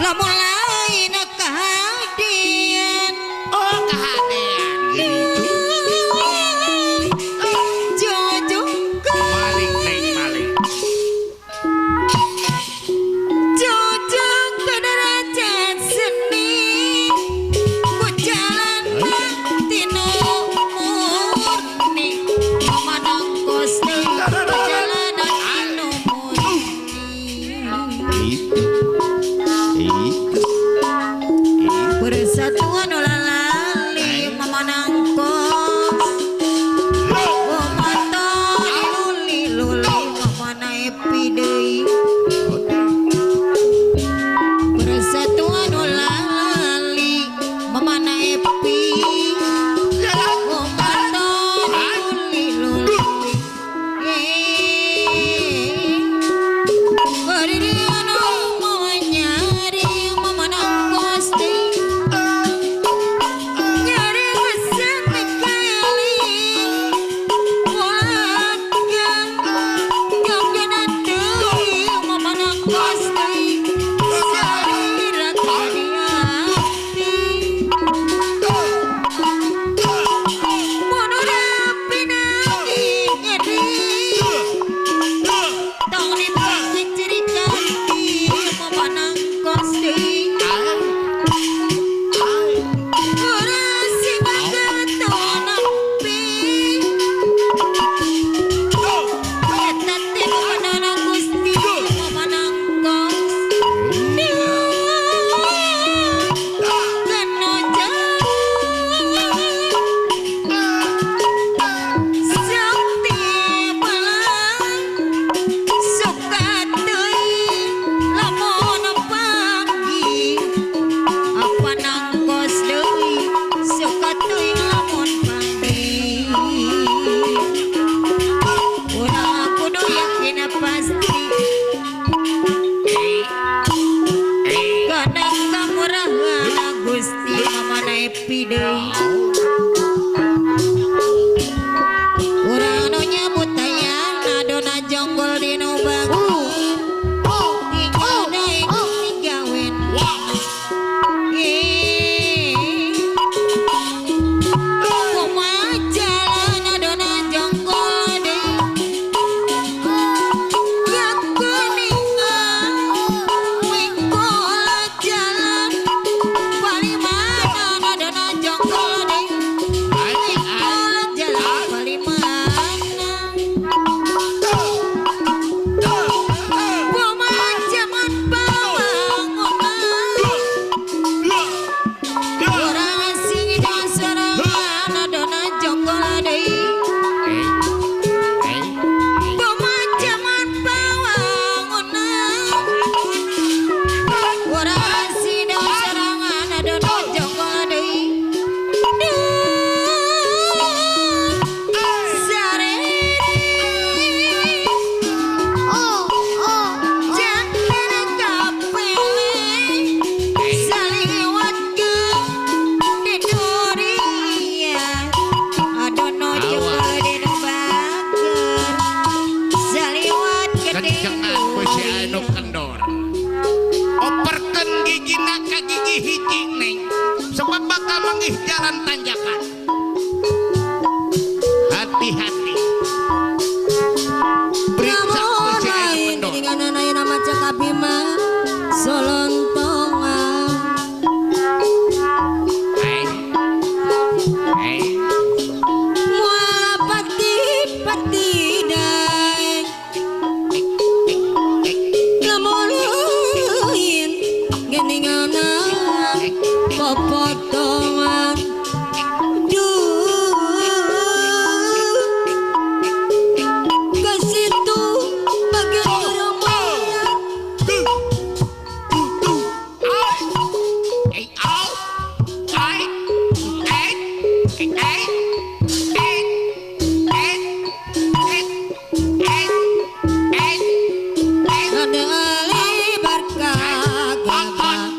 lamun lain kehadian Oh kehadian gitu. jujung Maling neng maling. jujung ke derajat seni ku jalan tino murni memanang kosti perjalanan tino murni persatuan ulah lali memanang kos mata luli memana epidei persatuan ulah lali memana epi mata luli Beriano mau nyari memanang kosti nyari pesan kali warga yang kena deui memanang kosti sarira kadiati munura pinangi nyeri tong dipasik cerita memanang kosti Orasi bagaton api Eta tinu manana gusti memanang kos Kano sakti balang suka teuing lamun pagi apa nangkos deui suka teuing lamun pagi urang kudu yakin pasti kadang kamurahan Gusti mamana epi deui urang nu nyebut tayang nadona jonggol dinu bagus tinggal daeng digawen kumaha jalan adona jonggol deui ya kuningan minggola jalan palimanan adona jonggol deui minggola jalan palimanan kumaha jaman bangunan urang asing dan sorangan adona jonggol deui pemajaman bangunan urang asing dan sorangan adona jonggol deui jangan kapele saliwatkeun di durian adono jonggol dinu bager saliwatkeun di Kencengan besi anu kendor. Operkeun gigina ka gigi hiji neng. Sebab bakal manggih jalan tanjakan. Hati-hati. Periksa besi anu kendor. dengan ayeuna maca kabima solontongan moal pati-pati daeng lamun leuin geninganna popotongan ke situ bagian rumahnya ada ali berkagak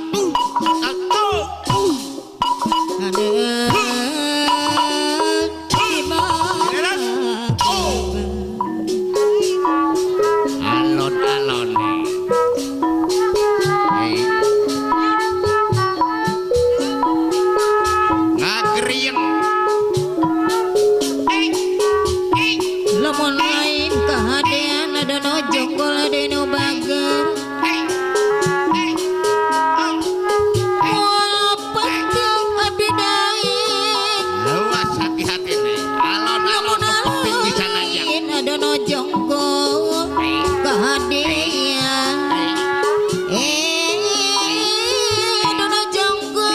Dona jonggo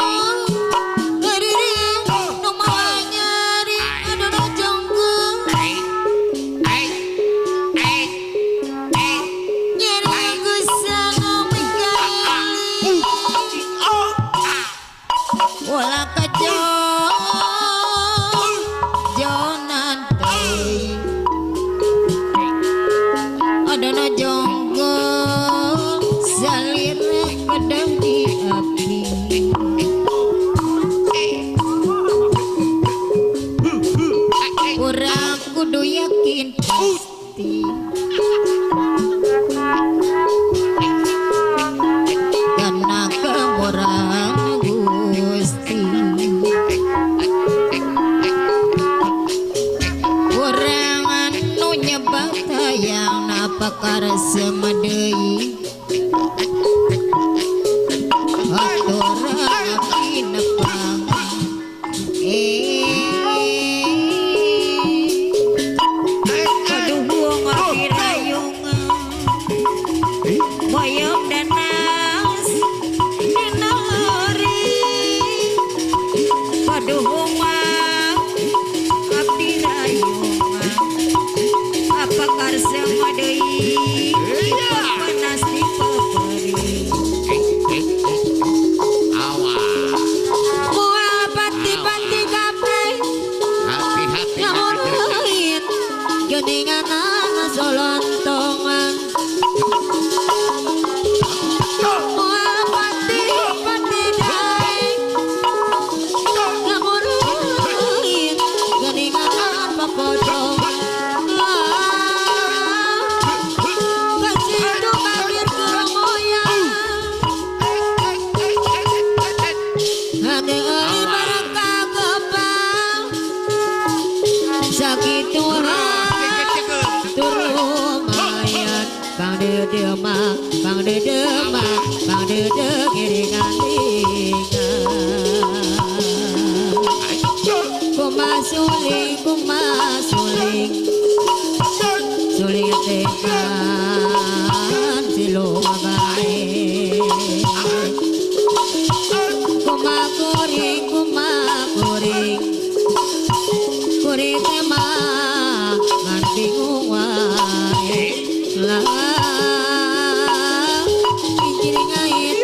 ngadiri nu mawa nyari dona jonggo nyeri gusang menggali wala kajo jonan teh adana jonggo salire kadang di api orang kudu yakin pasti karena kemurang Gusti orang anu nyebat hayang napakar semadei aturang pinepang kaduhung pirayungan boyong dan naos dina hari kaduhung pirayungan apakah semadei panas di paperi moal pati-pati kabeh hati-hati ngamuruhin geuningan solontongan moal pati-pati daeng ngamuruhin geuningan papodongan kasidu kabir kemoyang ade ari barang kagepang sakitu turumayan Kang Dedema Kang Dedema Kang Dede giringan kumasuling kumasuling suling tekan silumagae kumakuring kumakuring kuring tema ngan bingung wae lah injiring ait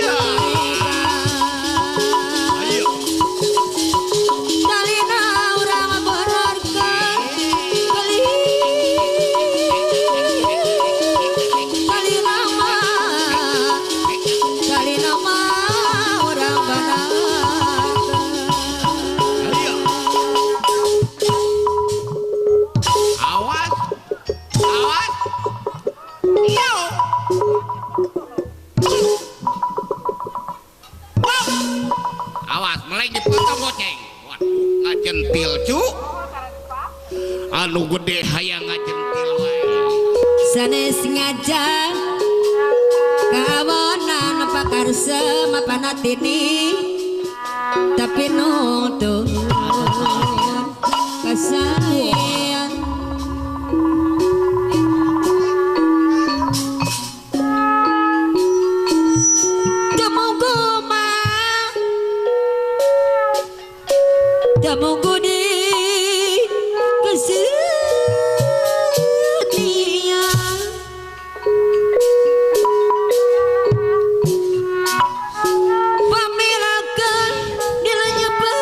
dalina urang bororkeun dalina mah urang banarkeun awas awas yo awas mulai dipotong goceng waduh ngajentil cu anu gede hayang ngajentil wae sanes ngajak kawonan pakarsa mapanatini tapi nutun kasayan Damugo di kesetiaan pamilakan dilanyepan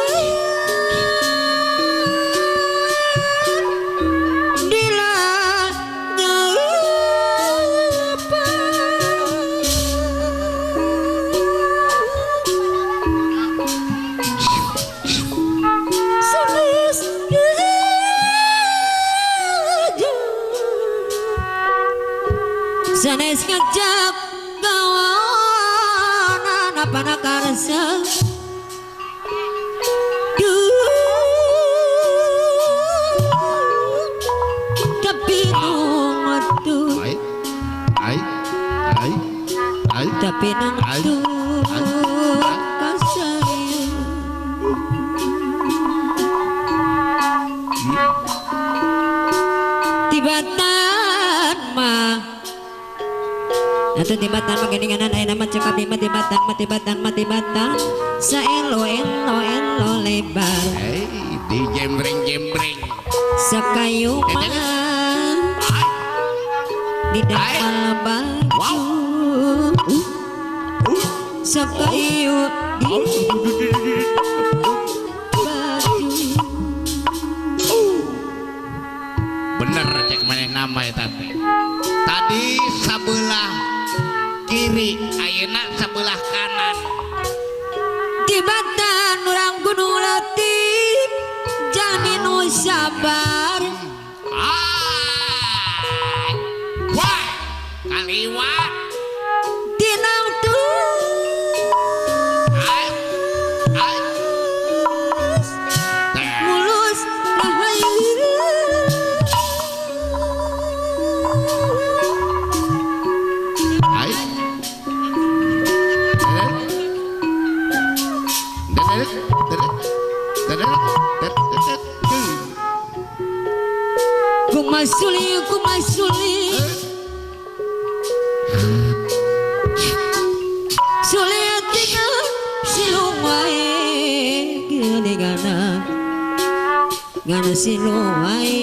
sanes ngajak kawanan apa nakarsa tapi nunggu tapi nunggu tibatan mah Atau tibatan maganingan ay naman cakap di mati batan sa elo lebar Hey, di jembreng sa kayuman di dakal baju sa kayu di baju bener cek maneh nama ya tadi sebelah kiri ayeuna sebelah kanan tibatan urang gunung letik jalmi nu sabar wah kaliwa tinang mulus rahayu kumasuli sulit tinggal silung wae gini gana silung wae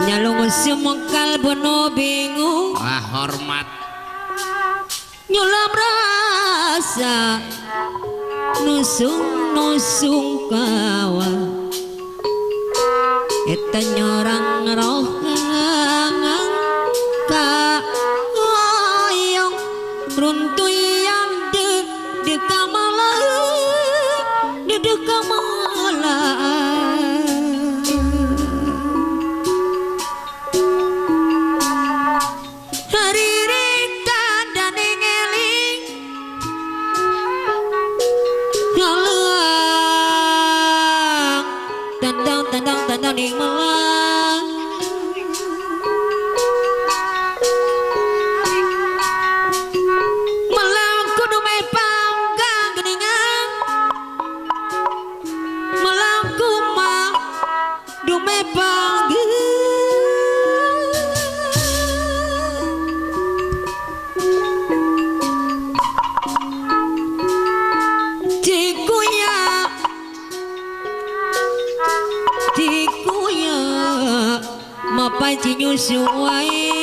nyalung semengkal bono bingung hormat nyulam rasa nusung kawa eta nyorang rohangang ka oyong runtuyang de kamala de kamala tandang ning melang melang kudu me panggang geningan melang kumah dume panggang Cikuya mapai cinyusu wae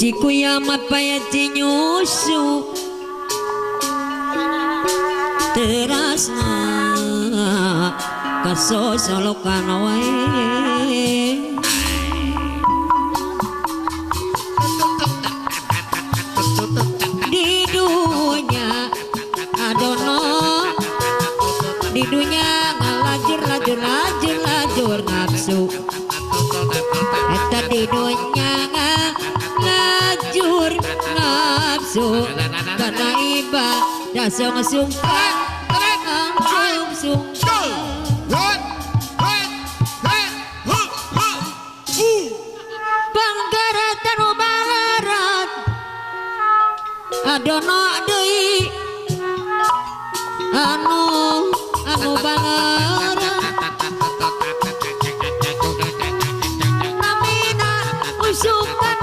Cikuya mapai cinyusu terasna kasosolokan wae di dunia ngalajur nafsu eta di dunia ngalajur nafsu karena ibadah sungsungkan banggaratan balarat adono deui anu balarat namina usukan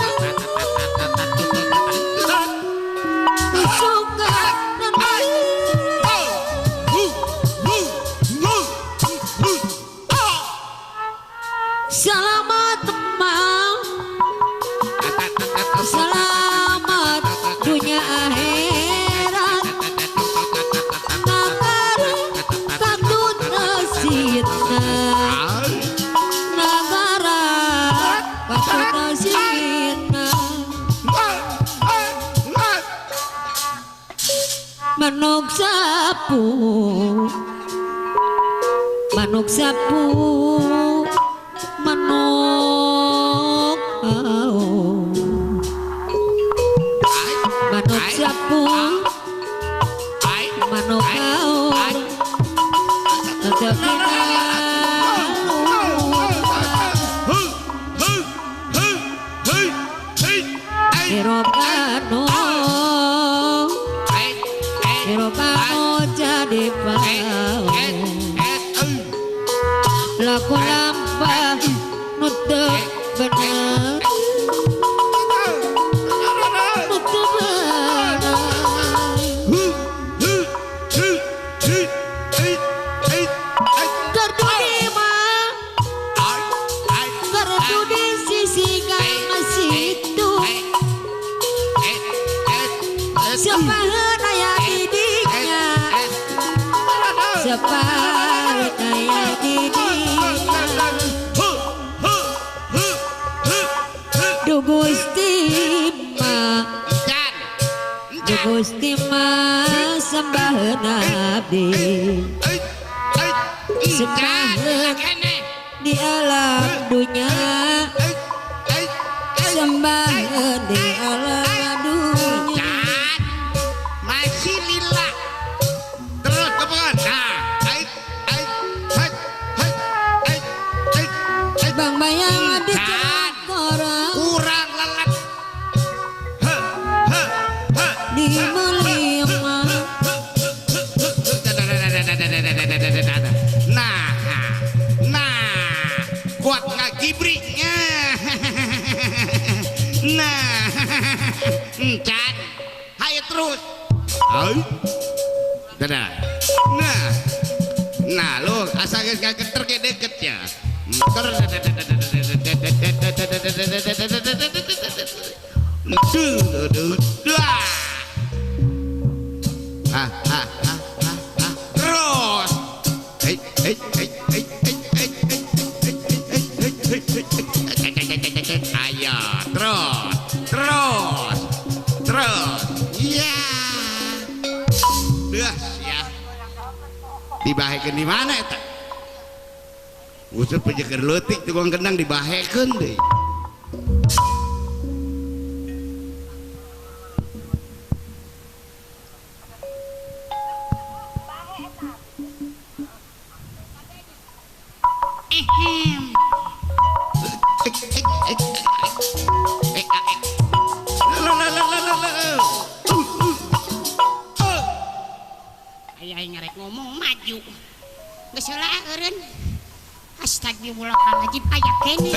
selamat teman selamat dunia akhirat nagara katunasina manuk sapu manuk sapu manuk Robano di pau laku lampah nutup bener nutup bener gardu di mah gardu di sisi gang situ siapa naya didiknya siapa naya didiknya Du Gusti mah Du Gusti mah sambaheun abdi sambaheun di alam dunya sambaheun di alam dunya masih lila terus kepengan Bang Bayang di orang kurang lelet di melima nah kuat nggak gibriknya nah encan hayo terus nah lo asal gak keter kayak deket ya terus ayo terus ya dah ya dibahekeun di mana eta usut pejeker leutik tukang kendang dibahekeun deui Ayah ngarek ngomong maju geus heula eureun astagfirullahaladzim aya kene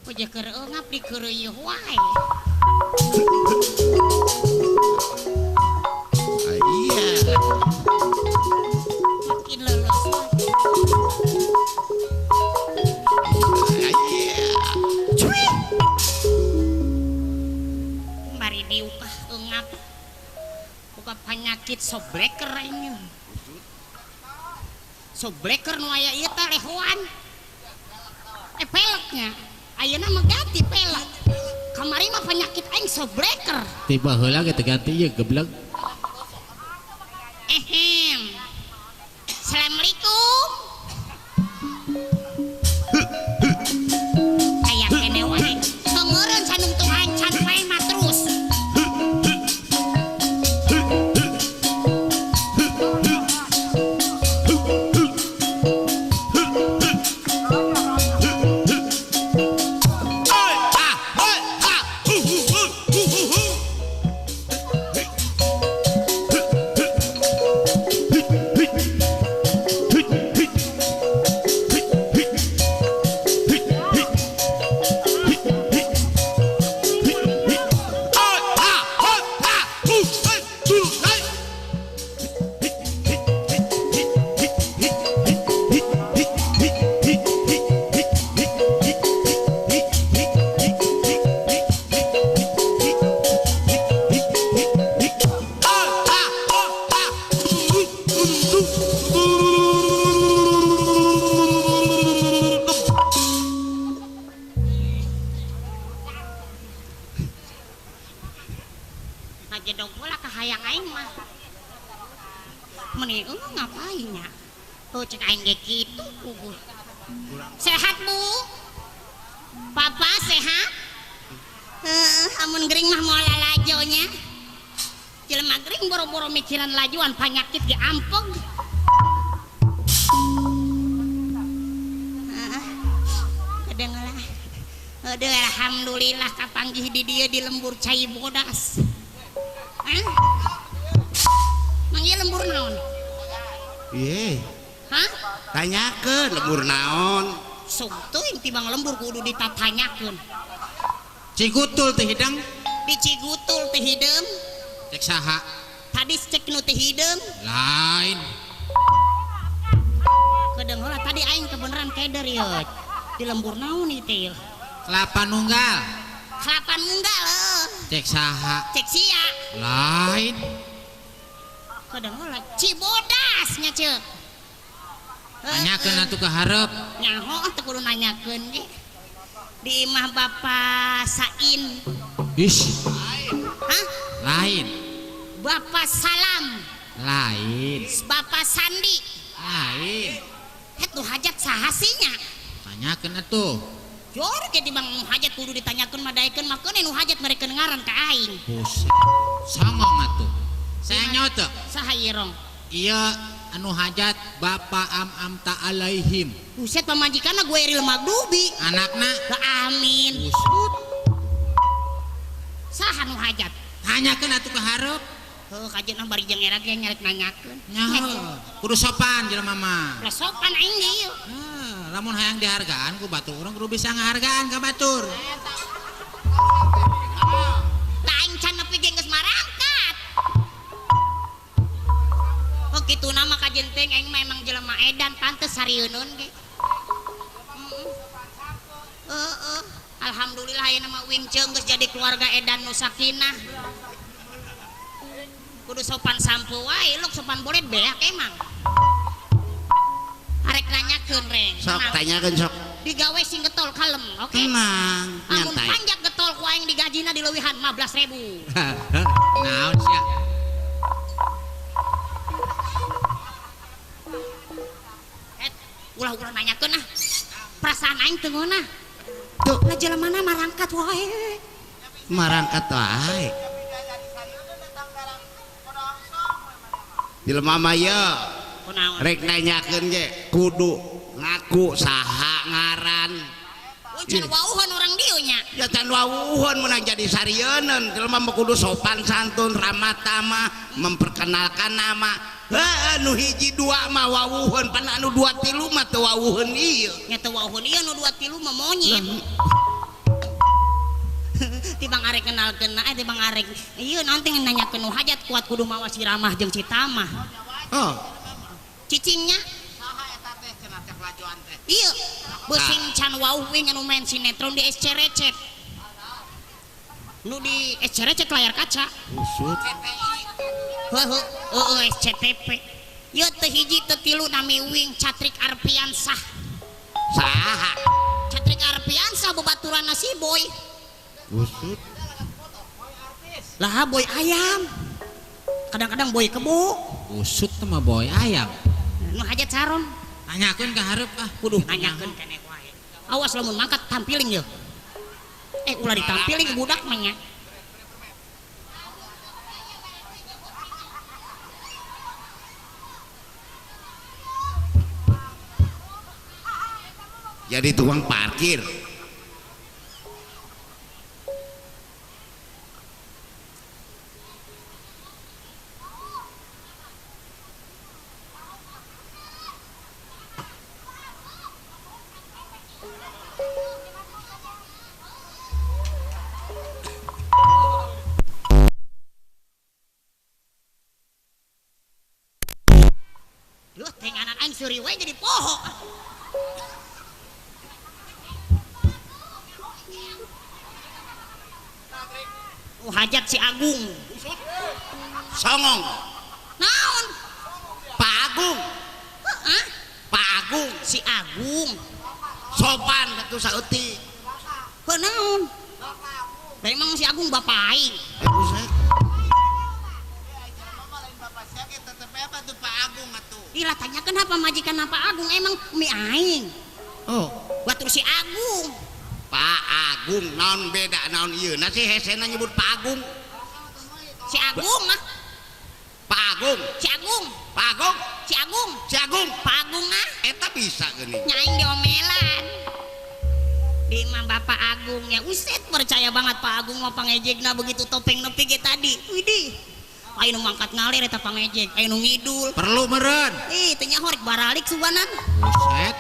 Puja keur eungap dikeureuh wae iya makin leles bari diukah eungap buka penyakit sobleker ini sobleker nu aya ieu teh lehoan peleknya ayeuna mah ganti pelek kamari mah penyakit aing sobleker tiba heula kita ganti ya geblek Assalamualaikum aya kene wae tengeureun sanung teu ancan wae mah terus ngagedog bola ka hayang aing mah meni ngapain nya oh cek aing ge kitu kubu sehat Bu Papa sehat amun gering mah moal lajonya jelema gering boro-boro mikiran lajuan penyakit ge ampeg Aduh, alhamdulillah kapanggih di dia di lembur cai bodas. Hah? Manggil lembur naon? Iya Hah? tanyakeun lembur naon Sok tuh yang tibang lembur kudu ditatanyakeun. Cigutul teh hidang Di Cigutul teh hideum, cek saha tadi cek nu teh hideum. lain Kedeung heula tadi aing kebeneran keder ye. Di lembur naon ieu teh? kelapa nunggal Kelapa nunggal cek saha cek sia. lain Kedeung heula Cibodas nya ceuk. tanyakeun atuh ka hareup Nyaho teu kudu nanyakeun ge. Di imah Bapak Sain. ish Hah? lain Bapak Salam, lain Bapak Sandi. lain Itu hajat sahasinya. tanyakeun atuh Jor ke di bang hajat kudu ditanyakeun madaekeun makeun nu hajat mereka ngaran ka aing. buset songong atuh saya nyoto Saha ieu rong? iya anu hajat Bapak am ta alaihim Buset pamajikanna gue eri lemak dubi. anakna Lah amin. buset Saha nu hajat? tanyakeun atuh ka hareup Heuh kajeuna bari jeung era ge nyarek nanyakeun. nyaho kudu sopan jelema mah Lah sopan aing ge ieu. lamun hayang dihargaan ku batur urang kudu bisa ngahargaan ka batur Lah aing can nepi ge geus marangkat. Oh kitu nama kajenteng aing mah emang jelema edan pantes sarieun ge. Alhamdulillah ayeuna mah wing ceung geus jadi keluarga edan nu sakinah. Kudu sopan sampu wae luk sopan bolet beak emang. Arek nanyakeun reng. sok Nah, tanyakeun sok digawe sing getol kalem, oke? tenang Amun nyantai panjak getol ku aing digajina di leuwihan 15.000. naon sia Ulah-ulah nanyakeun ah. Perasaan aing teu ngeunah. tuh Lah jelemana marangkat wae. marangkat wae jelema mah ye Kunaon? rek nanyakeun ge kudu ngaku saha ngaran Can wauhan orang dieu nya. ya can wawuhun menang jadi sarieun jelema mah kudu sopan santun ramah tamah memperkenalkan nama anu hiji dua mah wawuhun pan anu dua tilu mah teu wawuhun ieu Nya teu wauhun ieu nu 2 3 mah monyet. Tibang arek kenalkeun tibang arek ieu naon teh nanyakeun nu hajat kuat kudu mawa si Ramah jeung si Tamah. oh Cicingnya iya beusin can wauh we anu main sinetron di SCRC. Nu di SCRC layar kaca. usut Heuh SCTP. Ieu teh hiji teu tilu nami wing Catrik Arpiansah. saha Catrik Arpiansah babaturanna si Boy. usut Lah boy ayam. Kadang-kadang boy kebo. usut teh mah boy ayam Nu hajat saron. tanyakeun ka hareup ah Kudu nanyakeun keneh wae. Awas lamun mangkat tampiling ye. Ulah ditampiling budak mah nya. jadi tukang parkir Duh, teh anak aing suri wae jadi poho. Hajat si Agung. songong Naon? Pak Agung Hah? Pak Agung Si Agung. sopan atuh saeutik Heuh naon? Memang si Agung bapak aing. buset Ira tanyakeun apa majikan apa Agung emang mi aing. oh Batur si Agung. Pak Agung naon beda naon ieu na si hesena nyebut Pak Agung Si Agung mah. Pak Agung Si Agung. Pak Agung Si Agung. si Agung Pak Agung ah eta bisa geuning nyaing diomelan. di imah Bapak Agungnya. Uset, percaya banget Pak Agung mah pangejegna begitu topeng nepi ge tadi. Widih. Ayo nu mangkat ngalir eta pangejeg, ayo nu ngidul. Perlu meren. Ih, teu nya horek baralik subanan. Buset.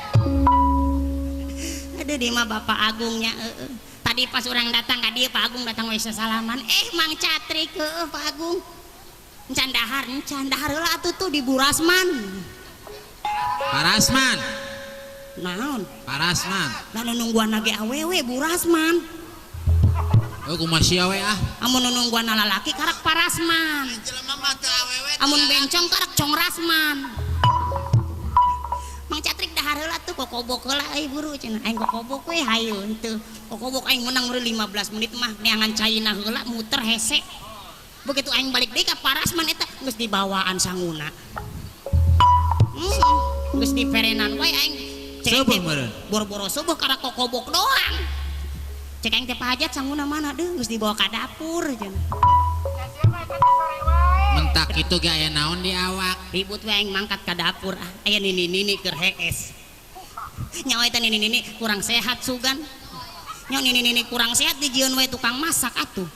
Aduh di imah Bapak Agungnya. Tadi pas orang datang ka dieu Pak Agung datang we salaman. Mang Catrik Pak Agung. Encan dahar heula atuh tuh di Burasman. Parasman. Naon? Parasman. Lalu nungguan lagi awewe Burasman. Oh kumaha we ah. Amun nungguan lalaki karak Parasman. Jelema mah teu awewe. Amun bencong karak Congrasman. Mang Catrik dahar heula tuh kokobok heula buru cenah aing kokobok we hayu henteu. Kokobok aing menang meureun 15 menit mah neangan caina heula muter hese. Begitu aing balik deui ka Parasman eta geus dibawaan sanguna. Geus diperenan wae aing. Sabar meureun. Boro-boro subuh karak kokobok doang. Cek aing teh pahajat sanguna mana deh geus dibawa ka dapur cenah. Mentak itu ge aya naon di awak. Ribut we aing mangkat ka dapur aya nini-nini keur hees. Nyawa eta nini-nini kurang sehat sugan. Nya nini-nini kurang sehat dijieun we tukang masak atuh.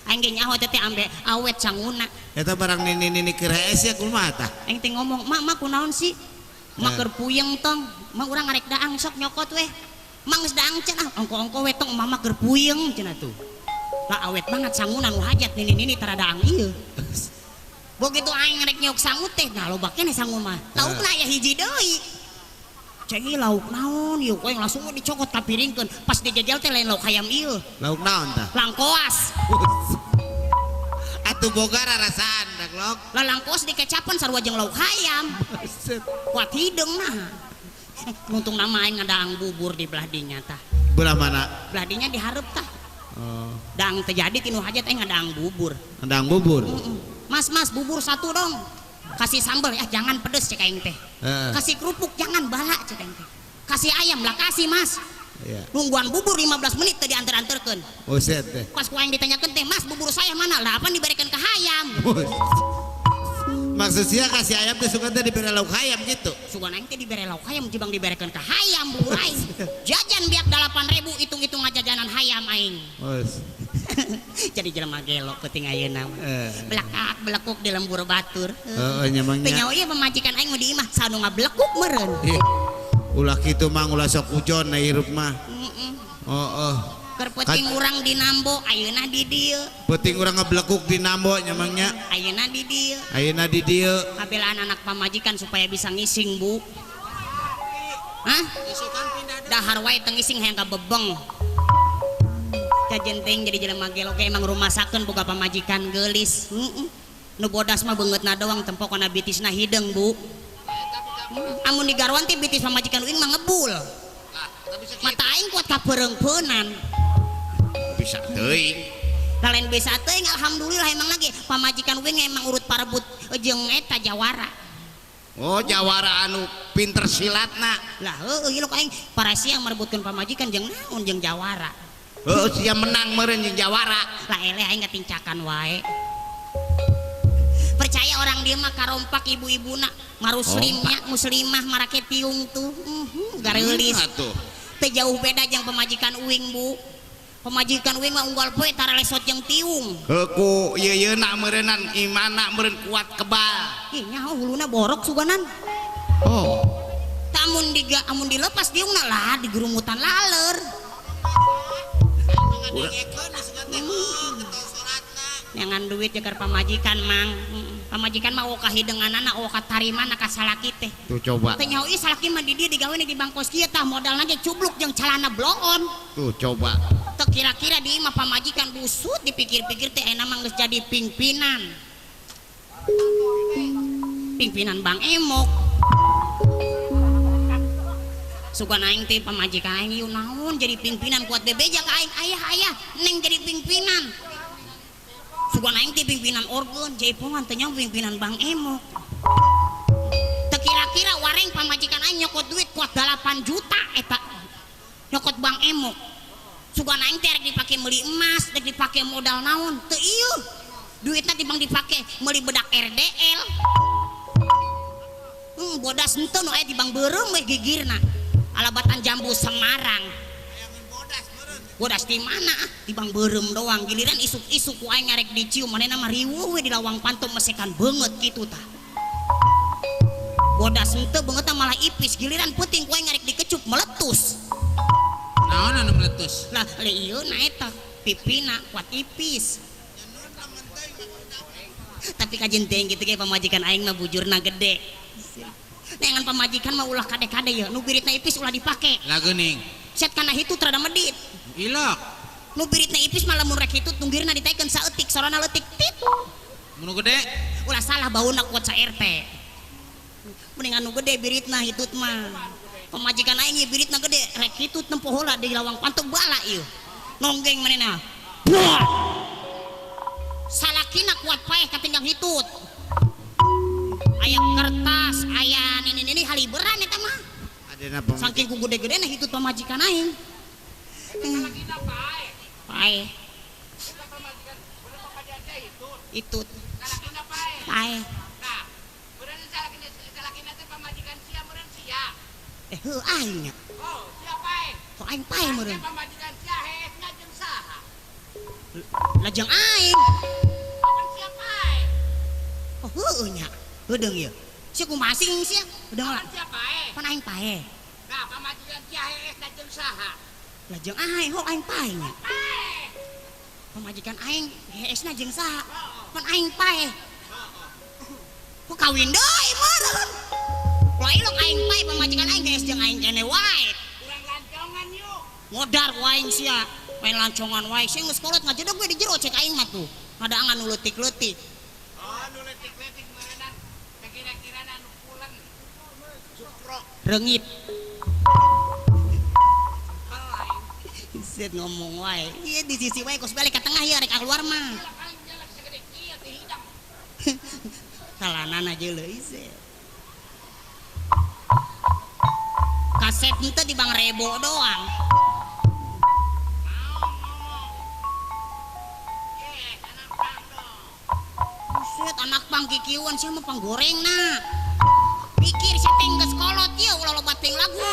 Aing ge nyaho teh ambe awet sanguna. Eta barang nini keur hees ya kumaha tah? Aing teh ngomong, "Mak kunaon sih?" Mak keur puyeng tong. Mak urang ngarek daang sok nyokot we. Mang geus daang cenah ongko-ongko we tong mama keur puyeng cenah tuh. Lah awet banget sanguna nu hajat nini-nini tara daang ieu. Begitu aing ngarek nyok sangu teh nah loba keneh sangu mah. Laukna aya hiji deui. Cek ieu lauk naon ieu koe langsung dicokot ka piringkeun. Pas dijajal teh lain lauk hayam ieu. Lauk naon tah? Langkoas. Atuh boga rarasaan dak lok. Lah langkoas dikecapan sarua jeung lauk hayam. Kuat hideung nah. Untung nama aing ngadaang bubur di belah dinya tah. Belah mana? Belah dinya dihareup tah. Oh, Daang terjadi tinu hajat aing ngadaang bubur. ndang bubur. Mas bubur satu dong. Kasih sambal ya jangan pedes cek aing teh. Kasih kerupuk jangan bala cek aing teh. Kasih ayam lah kasih Mas. Iya. Nungguan bubur 15 menit teh diantar-antarkeun. Buset teh. Pas ku aing ditanyakeun teh, "Mas, bubur saya mana?" Lah apa diberikan ke hayam? Maksudnya kasih ayam teh suka teh diberi lauk ayam gitu. Sugan aing teh dibere lauk hayam jibang diberikan ke hayam bubur aing. Jajan biak 8.000 hitung-hitung jajanan hayam aing. Jadi jelema gelo peuting ayeuna. Belakak belekuk di lembur batur. Nyamangnya. Teu nyawa ieu pamajikan aing mau di imah sanu ngablekuk meureun. Ulah kitu mang ulah sok ujon na hirup mah. Keur peuting urang di Nambo ayeuna di dieu. Peuting urang ngeblekuk di Nambo nyamangnya. Ayeuna di dieu. Ayeuna di dieu. Kabelaan anak pamajikan supaya bisa ngising, Bu. Hah? Dahar wae teu ngising hayang kabebeng. Jajenteng jadi jelema gelo ge emang rumah sakeun boga pamajikan geulis. Nu bodas mah beungeutna doang tempokna bitisna hideung, Bu. Amun digarwan teh bitis pamajikan uing mah ngebul. Mata aing kuat kapereungpeunan. Bisa teuing. Lain bisa teuing alhamdulillah emang lagi pamajikan uing emang urut parebut jeung eta jawara. Oh, jawara anu pinter silatna. Lah heueuh ieu aing para siang merebutkeun pamajikan jeung naon jeung jawara. Heuh, sia menang meureun jeung jawara. Lah eleh aing ngatincakan wae. Percaya orang dia mah karompak ibu-ibuna maruslimnya muslimah marake tiung tuh gareulis. Teu jauh beda jeung pamajikan uing, Bu. Pamajikan uing mah unggal poe tara lesot jeung tiung. Heuh ku yeuna meureunan imana meureun kuat kebal. Ih nyaho huluna borok suganan. Oh. Amun dilepas tiungna lah digerumutan laler. Jangan duit jagar pamajikan mang. Pamajikan mah oka hideunganana oka tarimana ka salaki teh. Tuh coba. Teh nyaho ieu salaki mah di dieu digawe di bangkos kieu tah modalna ge cubluk jeung calana bloon. Tuh coba. Teu kira-kira di imah pamajikan busut dipikir-pikir teh enak mah geus jadi pimpinan. Pimpinan Bang Emok. Sugan aing teh pamajikan aing ieu naon jadi pimpinan kuat bebeja ka aing ayah neng jadi pimpinan. Sugan aing teh pimpinan organ jaipongan teh nya pimpinan Bang Emok. Teu kira-kira wareng pamajikan aing nyokot duit kuat 8 juta eta. Nyokot Bang Emok. Sugan aing teh rek dipake meuli emas, rek dipake modal naon? Teu ieu. Duitna tibang dipake meuli bedak RDL. Bodas henteu nu aya tibang beureum we gigirna. Alabatan jambu Semarang. bodas di mana di bang berem doang giliran isuk-isuk ku aing ngarek dicium manehna mah riweuh we di lawang pantom mesekan banget kitu tah bodas henteu beungeutna malah ipis giliran peuting ku aing ngarek dikecup meletus Naon anu meletus? lah ieu na eta pipina kuat ipis tapi kajen teh gitu ge pamajikan aing mah bujurna gede nengan pamajikan mah ulah kade-kade ya nu biritna ipis ulah dipake Lah geuning. set kana hitut rada medit Ilok. nu biritna ipis malah mun rek hitut tunggirna ditaikeun saeutik sorana leutik tit Mun gede. ulah salah bauna kuat sa RT mendingan nu gede biritna hitut mah pamajikan aing ieu biritna gede rek hitut nempo heula di lawang pantung bala ieu nonggeng manehna salakina kuat paeh katinggang hitut aya kertas aya ini haliberan eta mah Adena pang saking ku gede-gede nah hitut pamajikan aing paeh hitut paeh heuh aing nya kok aing paeh meureun lajang aing oh heuh nya heudeung ieu sia kumaha sing sia heudeung lah pan aing paeh lajang aing ho aing paeh nya pamajikan aing geesna jeung saha pan aing paeh ku kawin deui meureun lain lo aing paeh pamajikan aing gees jeung aing kene wae modar ku aing sia main lancongan wae sing geus kolot ngajedeg we di jero cek aing mah tuh ngadangan nu leutik-leutik reungit set ngomong wae ieu di sisi wae kos balik ka tengah ya rek keluar mah salanana jeuleuy set kaset henteu di Bang Rebo doang set anak pang kikieuan sia mah panggoreng na pikir sia teh geus kolot ieu ulah loba teh lagu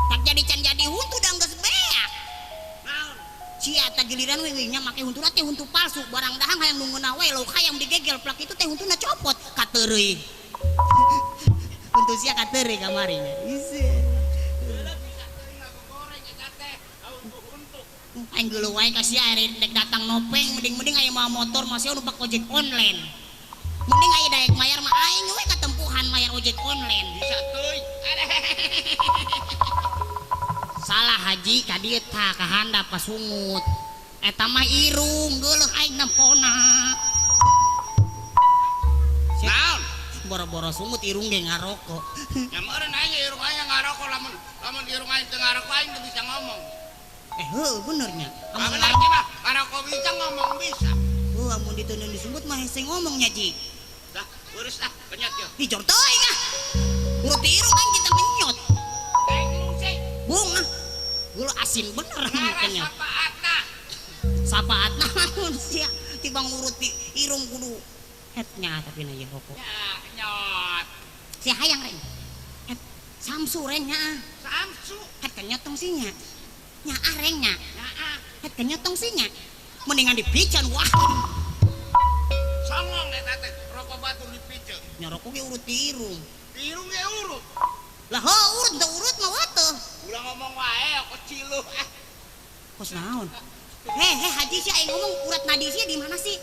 tak jadi can jadi huntu dan geus beak sia teh giliran we nya make huntuna teh huntu palsu barang dahang hayang nungguna we lo hayang digegel plak itu teh huntuna copot kateureuy huntu sia kateureuy kamari nya aing geuleuh wae ka sia rek datang nopeng mending aya mah motor masih numpak ojek online mending aya daek mayar mah aing we katempuhan mayar ojek online bisa teuy salah haji ka dieu tah ka handap pasungut eta mah irung geuleuh aing nempona naon boro-boro sungut irung ge ngaroko nya meureun aing irung aing ngaroko lamun irung aing teu ngaroko aing teu bisa ngomong heuh benernya amun lagi mah ngaroko bisa ngomong bisa heuh amun diteundeun disebut mah hese ngomongnya ji dah urus dah kenyot yo dicor teuing ah urut irung aing kita kenyot bunga gula asin bener kenyot sapaatna naon sia tibang urut irung kudu hetnya tapi na ye rokok ya kenyot si hayang reng het samsu reng nya samsu het kenyot tong sinya nya arengnya het kenyot tong sinya mendingan dipican wah songong eta teh rokok batu dipiceun nya rokok ge urut irung ge urut lah heuh urut teu urut mah wateuh ulah ngomong wae kok ciluh kos naon haji si aing ngomong urat nadi sia di mana sih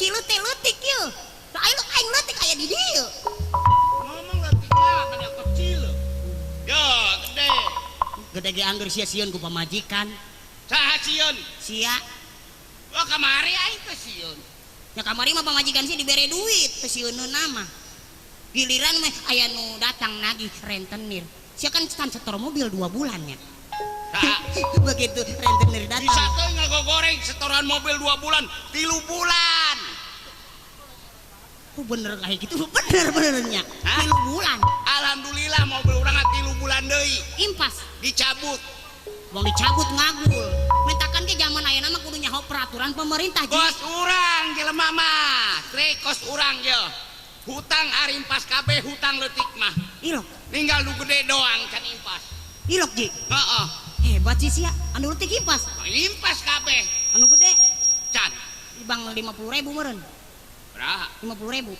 cilut teh leutik yeuh lah aing leutik aya di dieu ngomong leutik mah pada kecil yo gede ge angger sia-sieun ku pamajikan saha sieun sia oh kamari aing teh sieun nya kamari mah pamajikan sih dibere duit teh sieunna mah giliran mah aya nu datang nagih rentenir sia kan setor mobil 2 bulan nya begitu rentenir datang bisa teh ngagogoreng setoran mobil 2 bulan 3 bulan bener kayak gitu benernya 3 bulan alhamdulillah mobil urang 3 bulan deui impas dicabut mau dicabut ngagul mentakan ke zaman ayeuna mah kudu nyaho peraturan pemerintah kos urang jelema mah kos urang ye hutang arimpas kabeh hutang leutik mah Ilok. tinggal nu gede doang can impas Ilok ji. heeh Hebat sih sia. Anu leutik impas. impas kabeh Anu gede. can Ibang 50.000 meureun. berapa 50.000.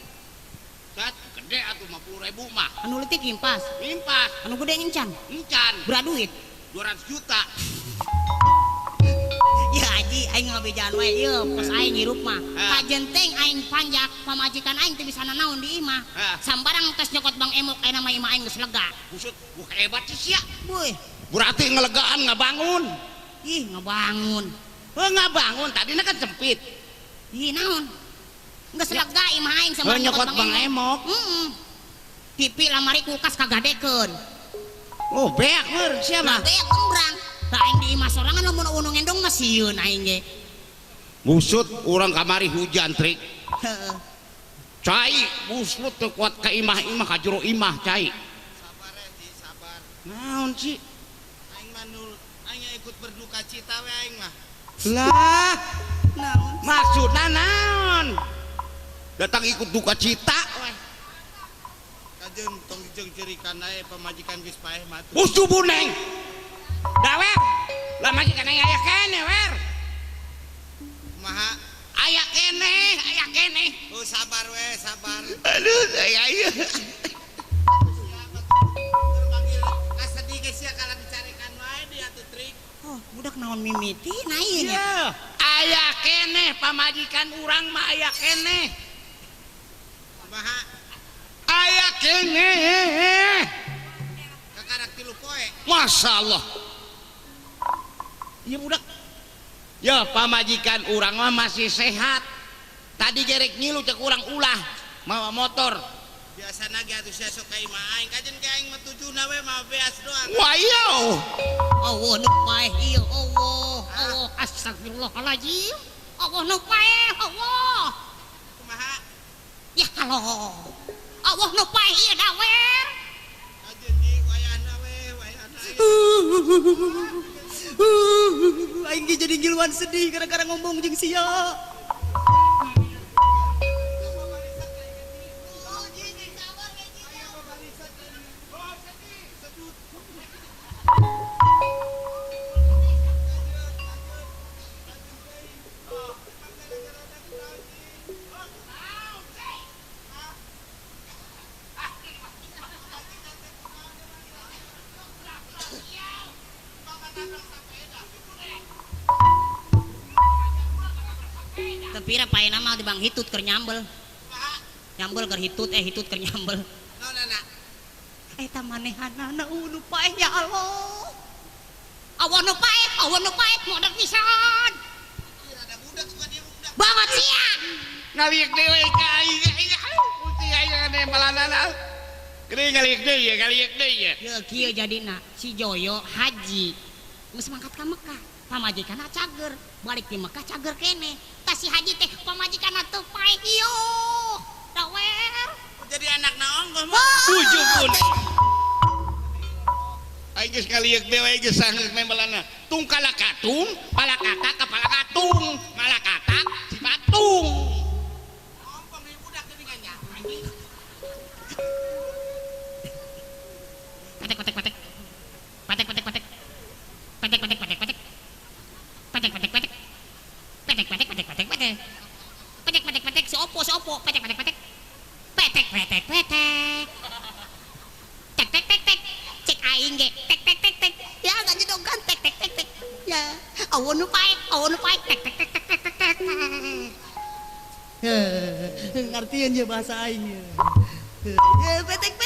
cat gede atuh 50.000 mah Anu leutik impas. impas Anu gede encan. encan Berat duit. 200 juta Ya Haji, aing ngabejaan wae ieu pas aing hirup mah. Ah. Kajenteng aing panjak pamajikan aing teu bisa nanaon di imah. Ah. Sambarang tes nyokot Bang Emok aya nama imah aing geus lega. busut hebat sih sia Boy, berarti ngelegaan ngabangun ih ngabangun. ngabangun tadinya kan sempit Ih naon? Geus lega imah aing sama nyokot Bang Emok Heeh. TV lamari kulkas kagadekeun. oh beak meur sia mah Teh kembrang. Tah aing di imah sorangan lamun unu ngendong mah sieun aing ge. busut orang kamari hujan trik Heeh. cai busut teu kuat ka imah-imah ka jero imah cai Sabar ya Ji, sabar. naon sih Aing manul, aing ikut berduka cita we aing mah. lah Naon? maksudna naon datang ikut duka cita weh Kajeun tong jeung cerikan ae pamajikan geus paeh mah. busu buneng dawer lah majikan aya kene wer Kumaha? aya kene Oh sabar we, sabar. aduh saya ieu Terpanggil kasedih geus sia kala dicarikan wae di atuh trik. Oh, budak naon mimiti na ieu nya. iya aya kene pamajikan urang mah aya kene Kumaha? aya kene Kakarak 3 poe. Masya Allah iya budak ya pamajikan urang mah masih sehat tadi gerek ngilu cek urang ulah mawa motor Biasana ge atuh sia sok ka imah aing. Kajeun ge aing mah tujuna we mah beas doang. wah iya Allah nu paeh ieu Allah astagfirullahaladzim Allah nu paeh Allah Kumaha? ya Allah Allah nu paeh ieu dawer Kajeun Ji wayahna we, wayahna. aing ge jadi ngiluan sedih gara-gara ngomong jeung sia Tepira pae nama di Bang Hitut keur nyambel keur hitut keur nyambel Naonna? eta manehanana nu paeh ya Allah Allah nu paeh modal pisan Ada budak suka dia budak. banget sia ngaliek dewe ka aing putih aing nembalanana gede ngaliek deui ya ya kieu jadina si Joyo haji geus mangkat ka Mekah pamajikanna cager balik di Mekah cager kene tah si haji teh pamajikanna teu paeh ieu dawer Jadi anak naonggoh mah. tujuh pun aing geus ngaliek dewe aing geus sanggeus nembalana tung kalakatung palakata kepala katung malakata si patung Ngompong di budak tadi kan ya. si opo petek cek aing ge tek ya enggak jedogan tek ya awo nu paek tek ngartieun je bahasa aing ya petek